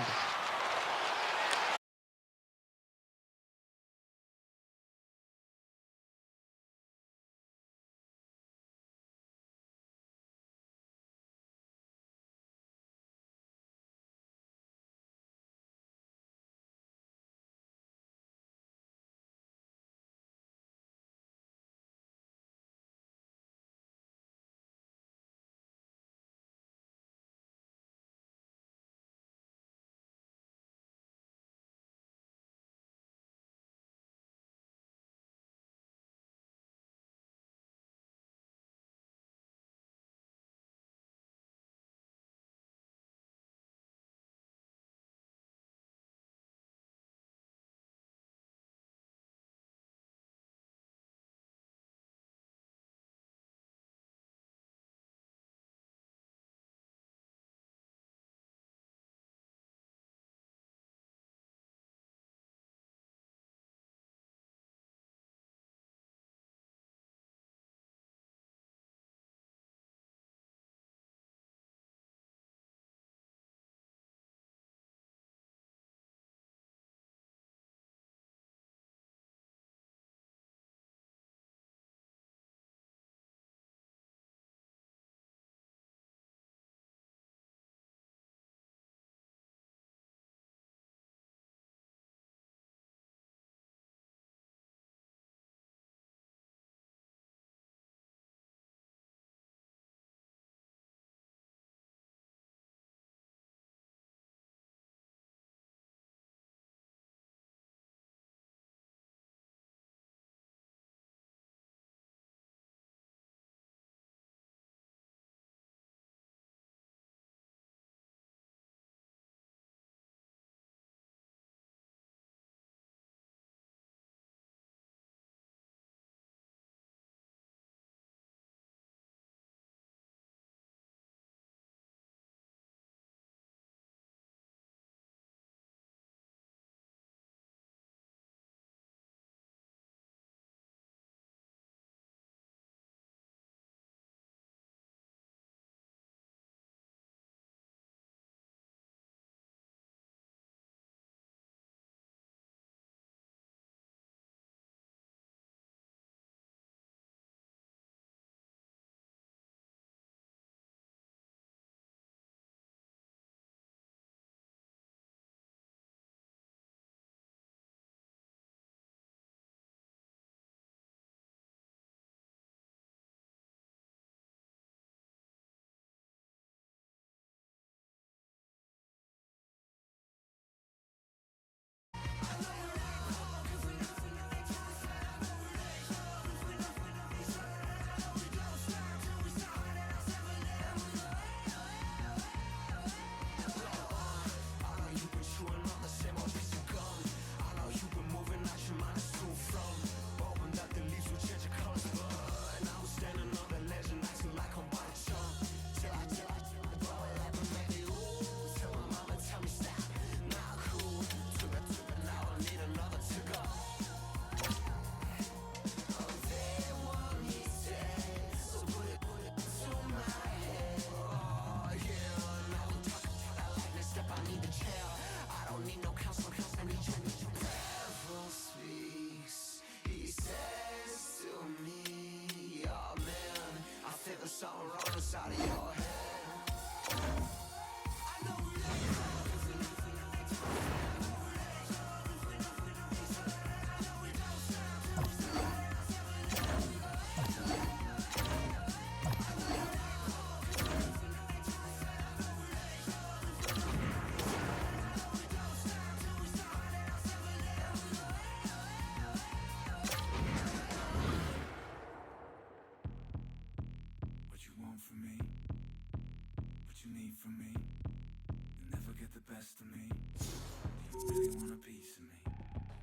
best of me? Do you really want a piece of me?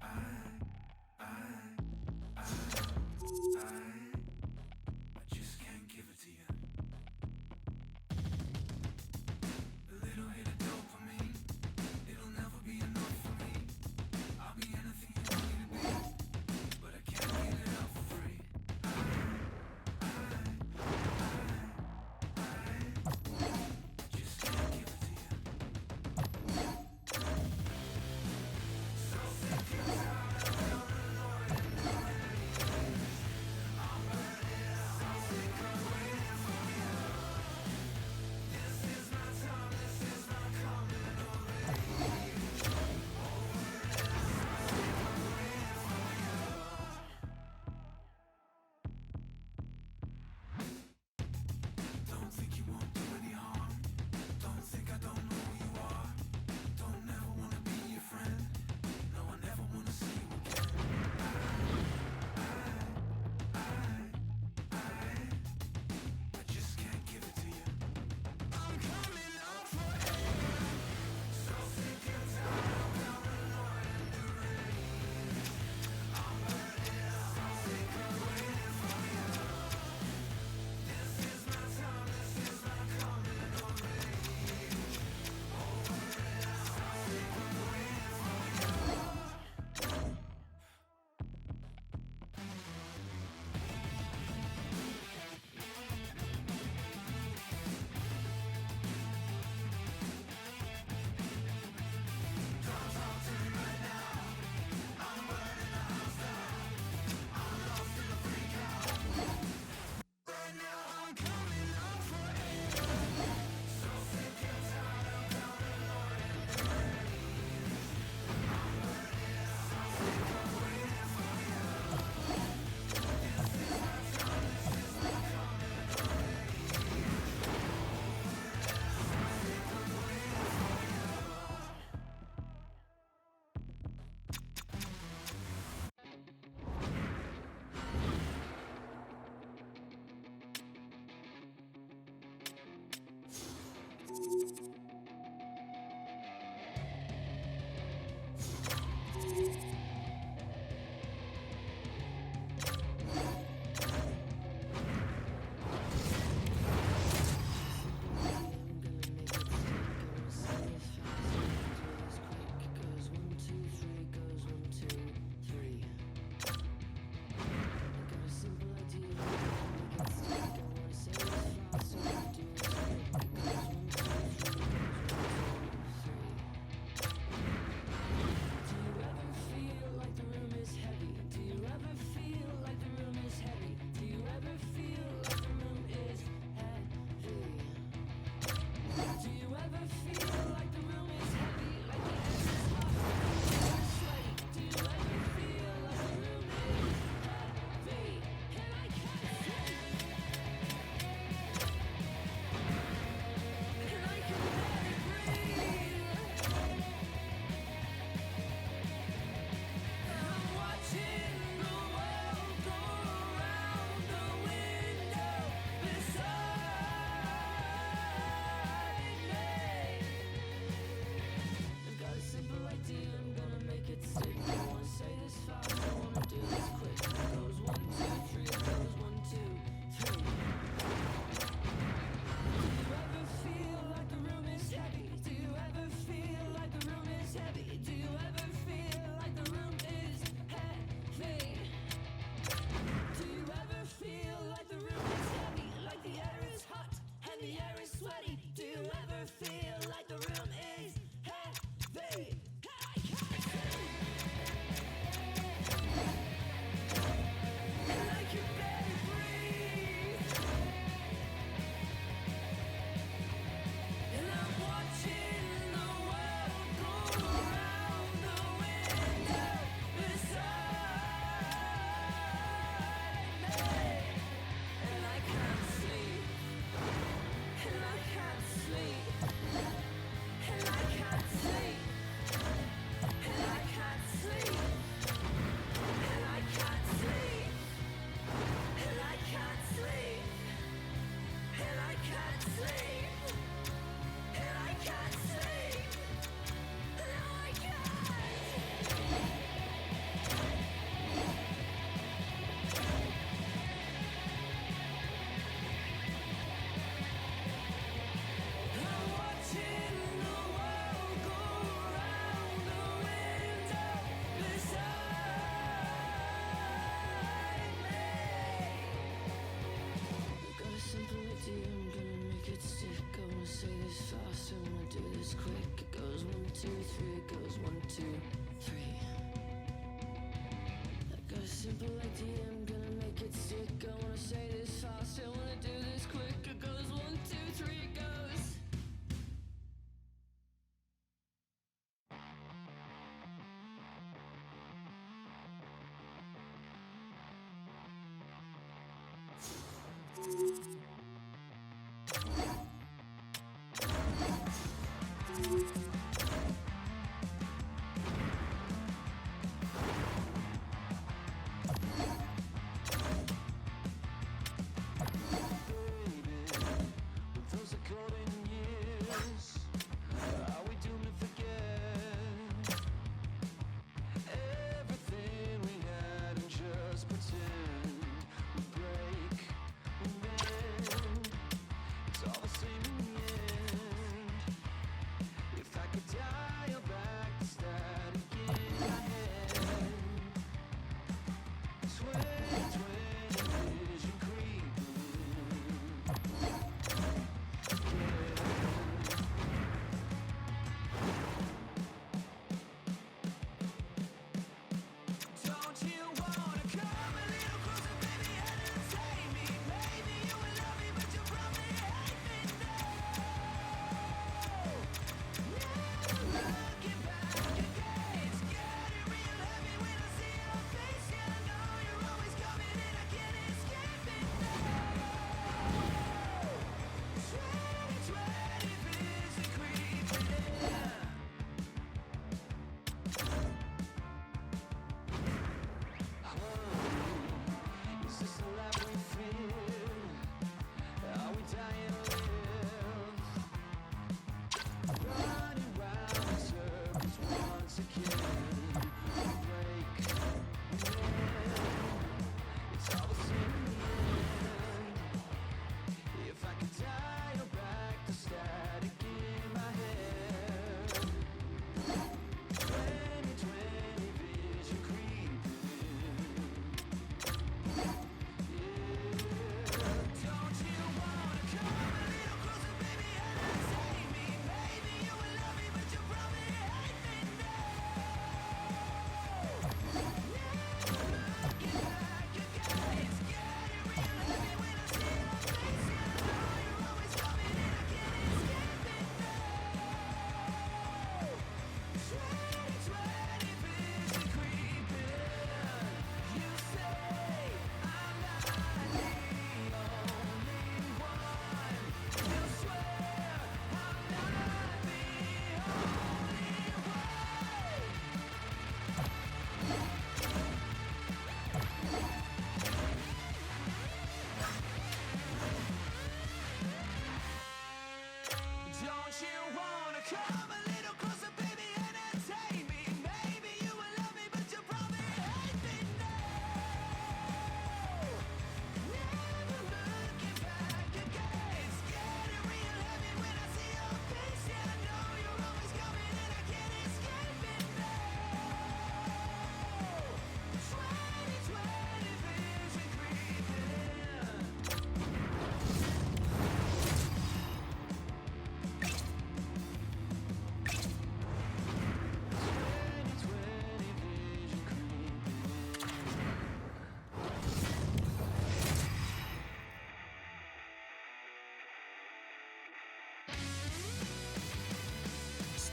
I just can't give it to you. A little hit of dopamine, it'll never be enough for me. I'll be anything you want me to be, but I can't get it up for free. I just can't give it to you.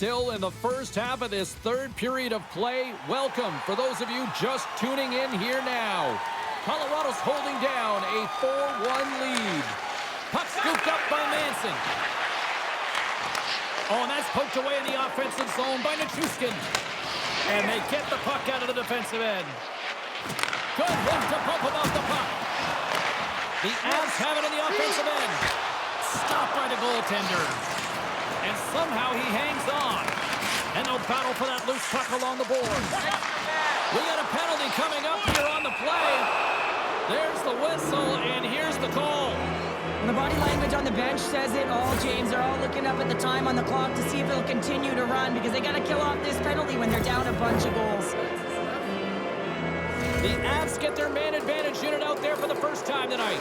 Still in the first half of this third period of play. Welcome for those of you just tuning in here now. Colorado's holding down a 4-1 lead. Puck scooped up by Manson. Oh, and that's poked away in the offensive zone by Nichushkin. And they get the puck out of the defensive end. Good move to bump him off the puck. The Avs have it in the offensive end. Stopped by the goaltender. And somehow he hangs on. And no battle for that loose puck along the board. We got a penalty coming up here on the play. There's the whistle, and here's the call. And the body language on the bench says it all, James. They're all looking up at the time on the clock to see if it'll continue to run because they got to kill off this penalty when they're down a bunch of goals. The Avs get their man advantage unit out there for the first time tonight.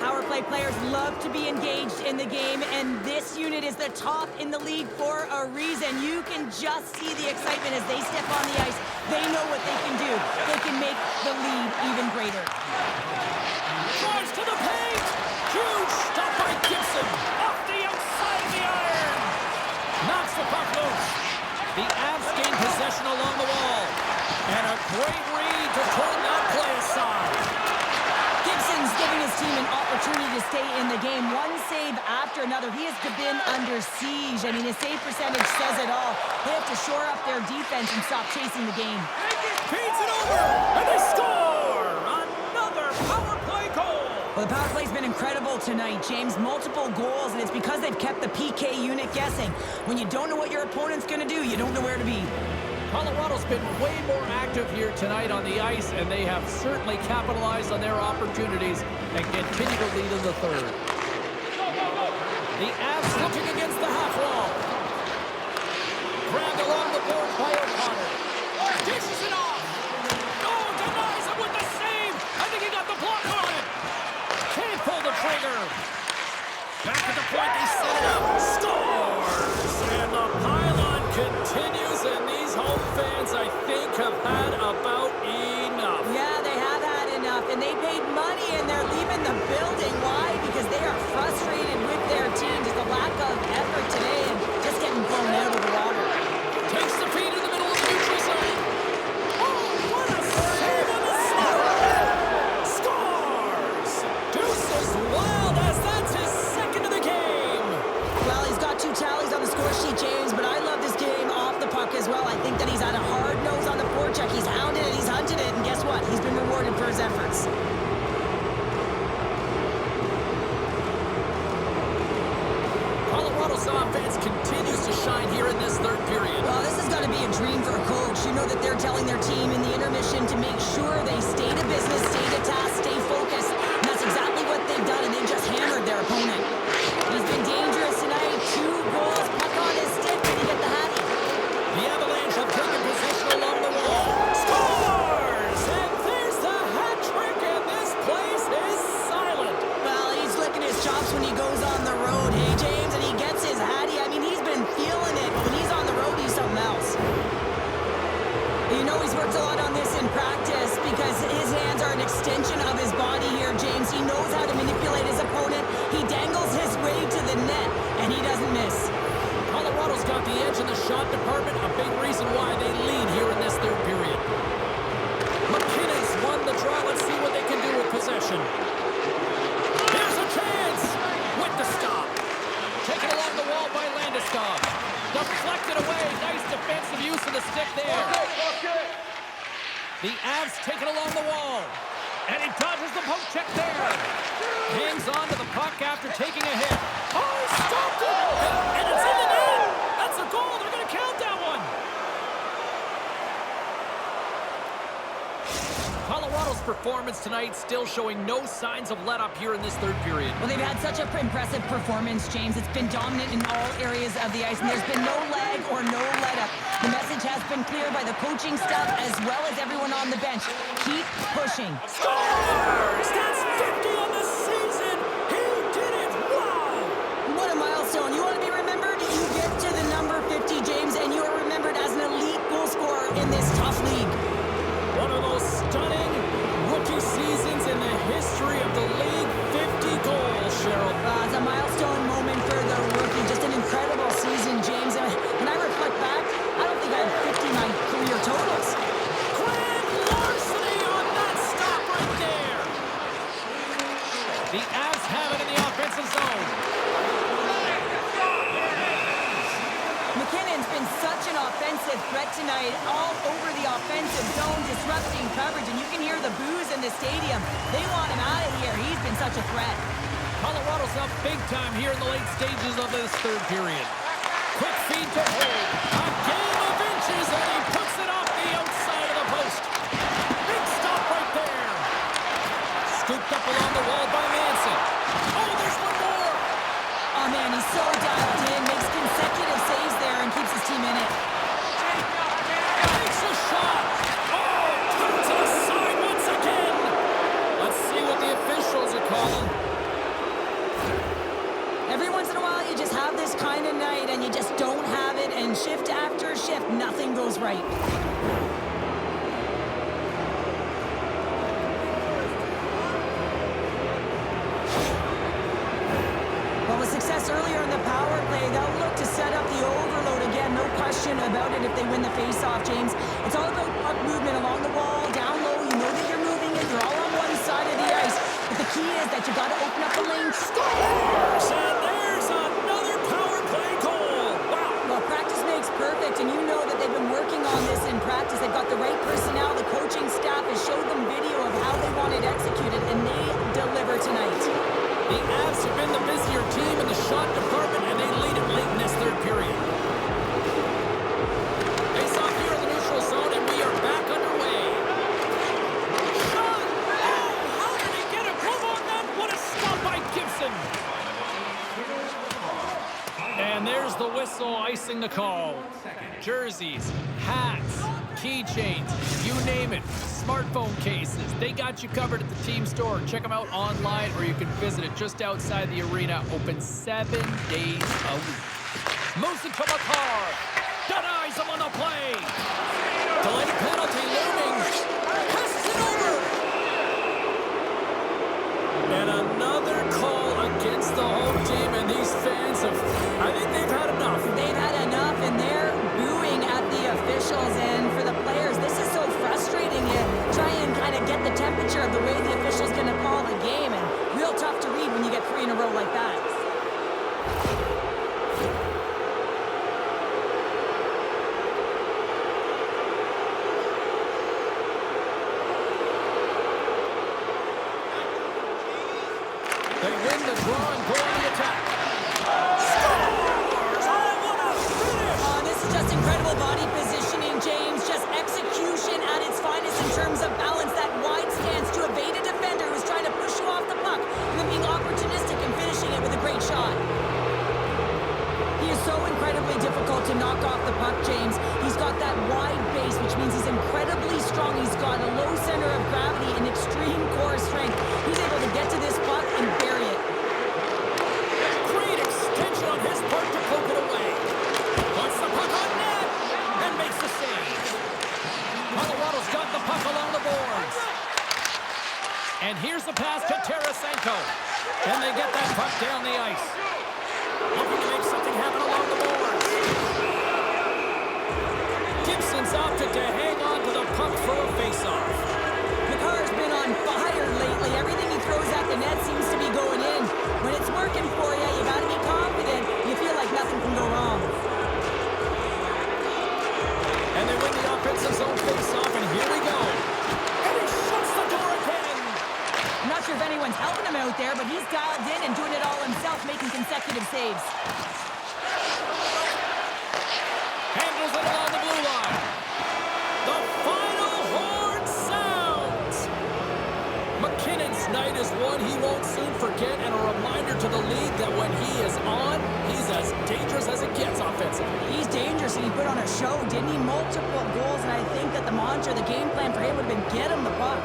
Power play players love to be engaged in the game, and this unit is the top in the league for a reason. You can just see the excitement as they step on the ice. They know what they can do. They can make the lead even greater. Drives to the paint. Huge stop by Gibson. Off the outside of the iron. Knocks the puck loose. The Avs gain possession along the wall. And a great read to turn that play aside. Gibson's giving his team an opportunity to stay in the game. One save after another. He has been under siege. I mean, his save percentage says it all. They have to shore up their defense and stop chasing the game. Feeds it over. And they score. Another power play goal. Well, the power play's been incredible tonight, James. Multiple goals, and it's because they've kept the PK unit guessing. When you don't know what your opponent's going to do, you don't know where to be. Colorado's been way more active here tonight on the ice, and they have certainly capitalized on their opportunities and continue to lead in the third. The Avs looking against the half wall. Grabbed along the board by O'Connor. Dishes it off. Oh, denies him with the save. I think he got the block on it. Can't pull the trigger. Back at the point, they set it up. Scores! And the pylon continues, and these home fans, I think, have had about enough. Yeah, they have had enough, and they paid money, and they're leaving the building. Why? Because they are frustrated with their team. Just a lack of effort today and just getting blown out of the water. Takes the feed in the middle of the neutral zone. Oh, what a save on the slot! Scores! Deuces wild as that's his second of the game. Well, he's got 2 tallies on the score sheet, James, but I love this game off the puck as well. I think that he's had a hard nose on the forecheck. He's hounded it, he's hunted it, and guess what? He's been rewarded for his efforts. Colorado's offense continues to shine here in this third period. Well, this is going to be a dream for a coach. You know that they're telling their team in the intermission to make sure they stay to business, stay to task, stay focused. And that's exactly what they've done, and they just hammered their opponent. He's been dangerous tonight. 2 goals, puck on his stick. Did he get the hattie? The Avalanche have taken possession along the wall. Scores! And there's the hat trick, and this place is silent. Well, he's licking his chops when he goes on the road, hey, James, and he gets his hattie. I mean, he's been feeling it, but when he's on the road, he's something else. You know he's worked a lot on this in practice because his hands are an extension of his body here, James. He knows how to manipulate his opponent. He dangles his way to the net, and he doesn't miss. Colorado's got the edge in the shot department, a big reason why they lead here in this third period. McKinnon's won the draw. Let's see what they can do with possession. Here's a chance with the stop. Taken along the wall by Landeskog. Deflected away. Nice defensive use of the stick there. The Avs taken along the wall. And he dodges the poke check there. Hangs on to the puck after taking a hit. Oh, he stopped it! And it's in the net! That's a goal! They're going to count that one! Colorado's performance tonight still showing no signs of let-up here in this third period. Well, they've had such an impressive performance, James. It's been dominant in all areas of the ice, and there's been no lag or no let-up. The message has been clear by the coaching staff as well as everyone on the bench. Keep pushing. Scores! That's 50 on the season! He did it! Wow! What a milestone. You want to be remembered? You get to the number 50, James, and you are remembered as an elite goal scorer in this tough league. One of those stunning rookie seasons in the history of the league. 50 goals, Cheryl. It's a milestone moment for the rookie. Just an incredible season, James. And when I reflect back, I don't think I had 50 in my career totals. Grand larceny on that stop right there. The Avs have it in the offensive zone. McKinnon's been such an offensive threat tonight, all over the offensive zone, disrupting coverage, and you can hear the boos in the stadium. They want him out of here. He's been such a threat. Colorado's up big time here in the late stages of this third period. Quick feed to Hogue. A game of inches, and he puts it off the outside of the post. Big stop right there. Scooped up along the wall by Manson. Oh, there's one more. Oh, man, he's so dialed in, makes consecutive saves there and keeps his team in it. Takes a shot. Oh, turns it aside once again. Let's see what the officials are calling. shift after shift, nothing goes right. Well, with success earlier in the power play, they'll look to set up the overload again. No question about it if they win the face-off, James. It's all about puck movement along the wall, down low. You know that you're moving it. You're all on one side of the ice. But the key is that you got to open up the lane. Scores! And there's another power play goal. Wow. Well, practice makes perfect, and you know that they've been working on this in practice. They've got the right personnel. The coaching staff has showed them video of how they want it executed, and they deliver tonight. The Avs have been the busier team in the shot department, and they lead it late in this third period. Face off here in the neutral zone, and we are back underway. Shot! Oh, how did he get a glove on that? What a stop by Gibson! And there's the whistle icing the call. Jerseys, hats, keychains, you name it. Smartphone cases, they got you covered at the team store. Check them out online, or you can visit it just outside the arena. Open 7 days a week. Moves it from a car. Denies him on the play. Delayed penalty looming. Passes it over. And another call against the home team, and these fans have, I think they've had enough. They've had enough, and they're booing at the officials. And for the players, this is so frustrating. You try and kind of get the temperature of the way the official's going to call the game, and real tough to read when you get 3 in a row like that. They win the draw and go on the attack. This is just incredible body positioning, James. Just execution at its finest in terms of balance. That wide stance to evade a defender who's trying to push you off the puck, and then being opportunistic and finishing it with a great shot. He is so incredibly difficult to knock off the puck, James. He's got that wide base, which means he's incredibly strong. He's got a low center of gravity and extreme core strength. He's able to get to this puck and bury it. Great extension on his part to poke it away. Wants the puck on net and makes the save. Colorado's got the puck along the boards. And here's the pass to Tarasenko. And they get that puck down the ice. Looking to make something happen along the boards. Gibson's opted to hang on to the puck for a face-off. Makar's been on fire lately. Everything he throws at the net seems to be going in. When it's working for you, you got to be confident. You feel like nothing can go wrong. And they win the offensive zone face-off, and here we go. And he shuts the door again. I'm not sure if anyone's helping him out there, but he's dialed in and doing it all himself, making consecutive saves. Handles it along the blue line. The final horn sounds. McKinnon's night is one he won't soon forget, and a reminder to the league that when he is on, he's as dangerous as it gets offensively. He's dangerous, and he put on a show, didn't he? Multiple goals, and I think that the mantra, the game plan for him would have been get him the puck.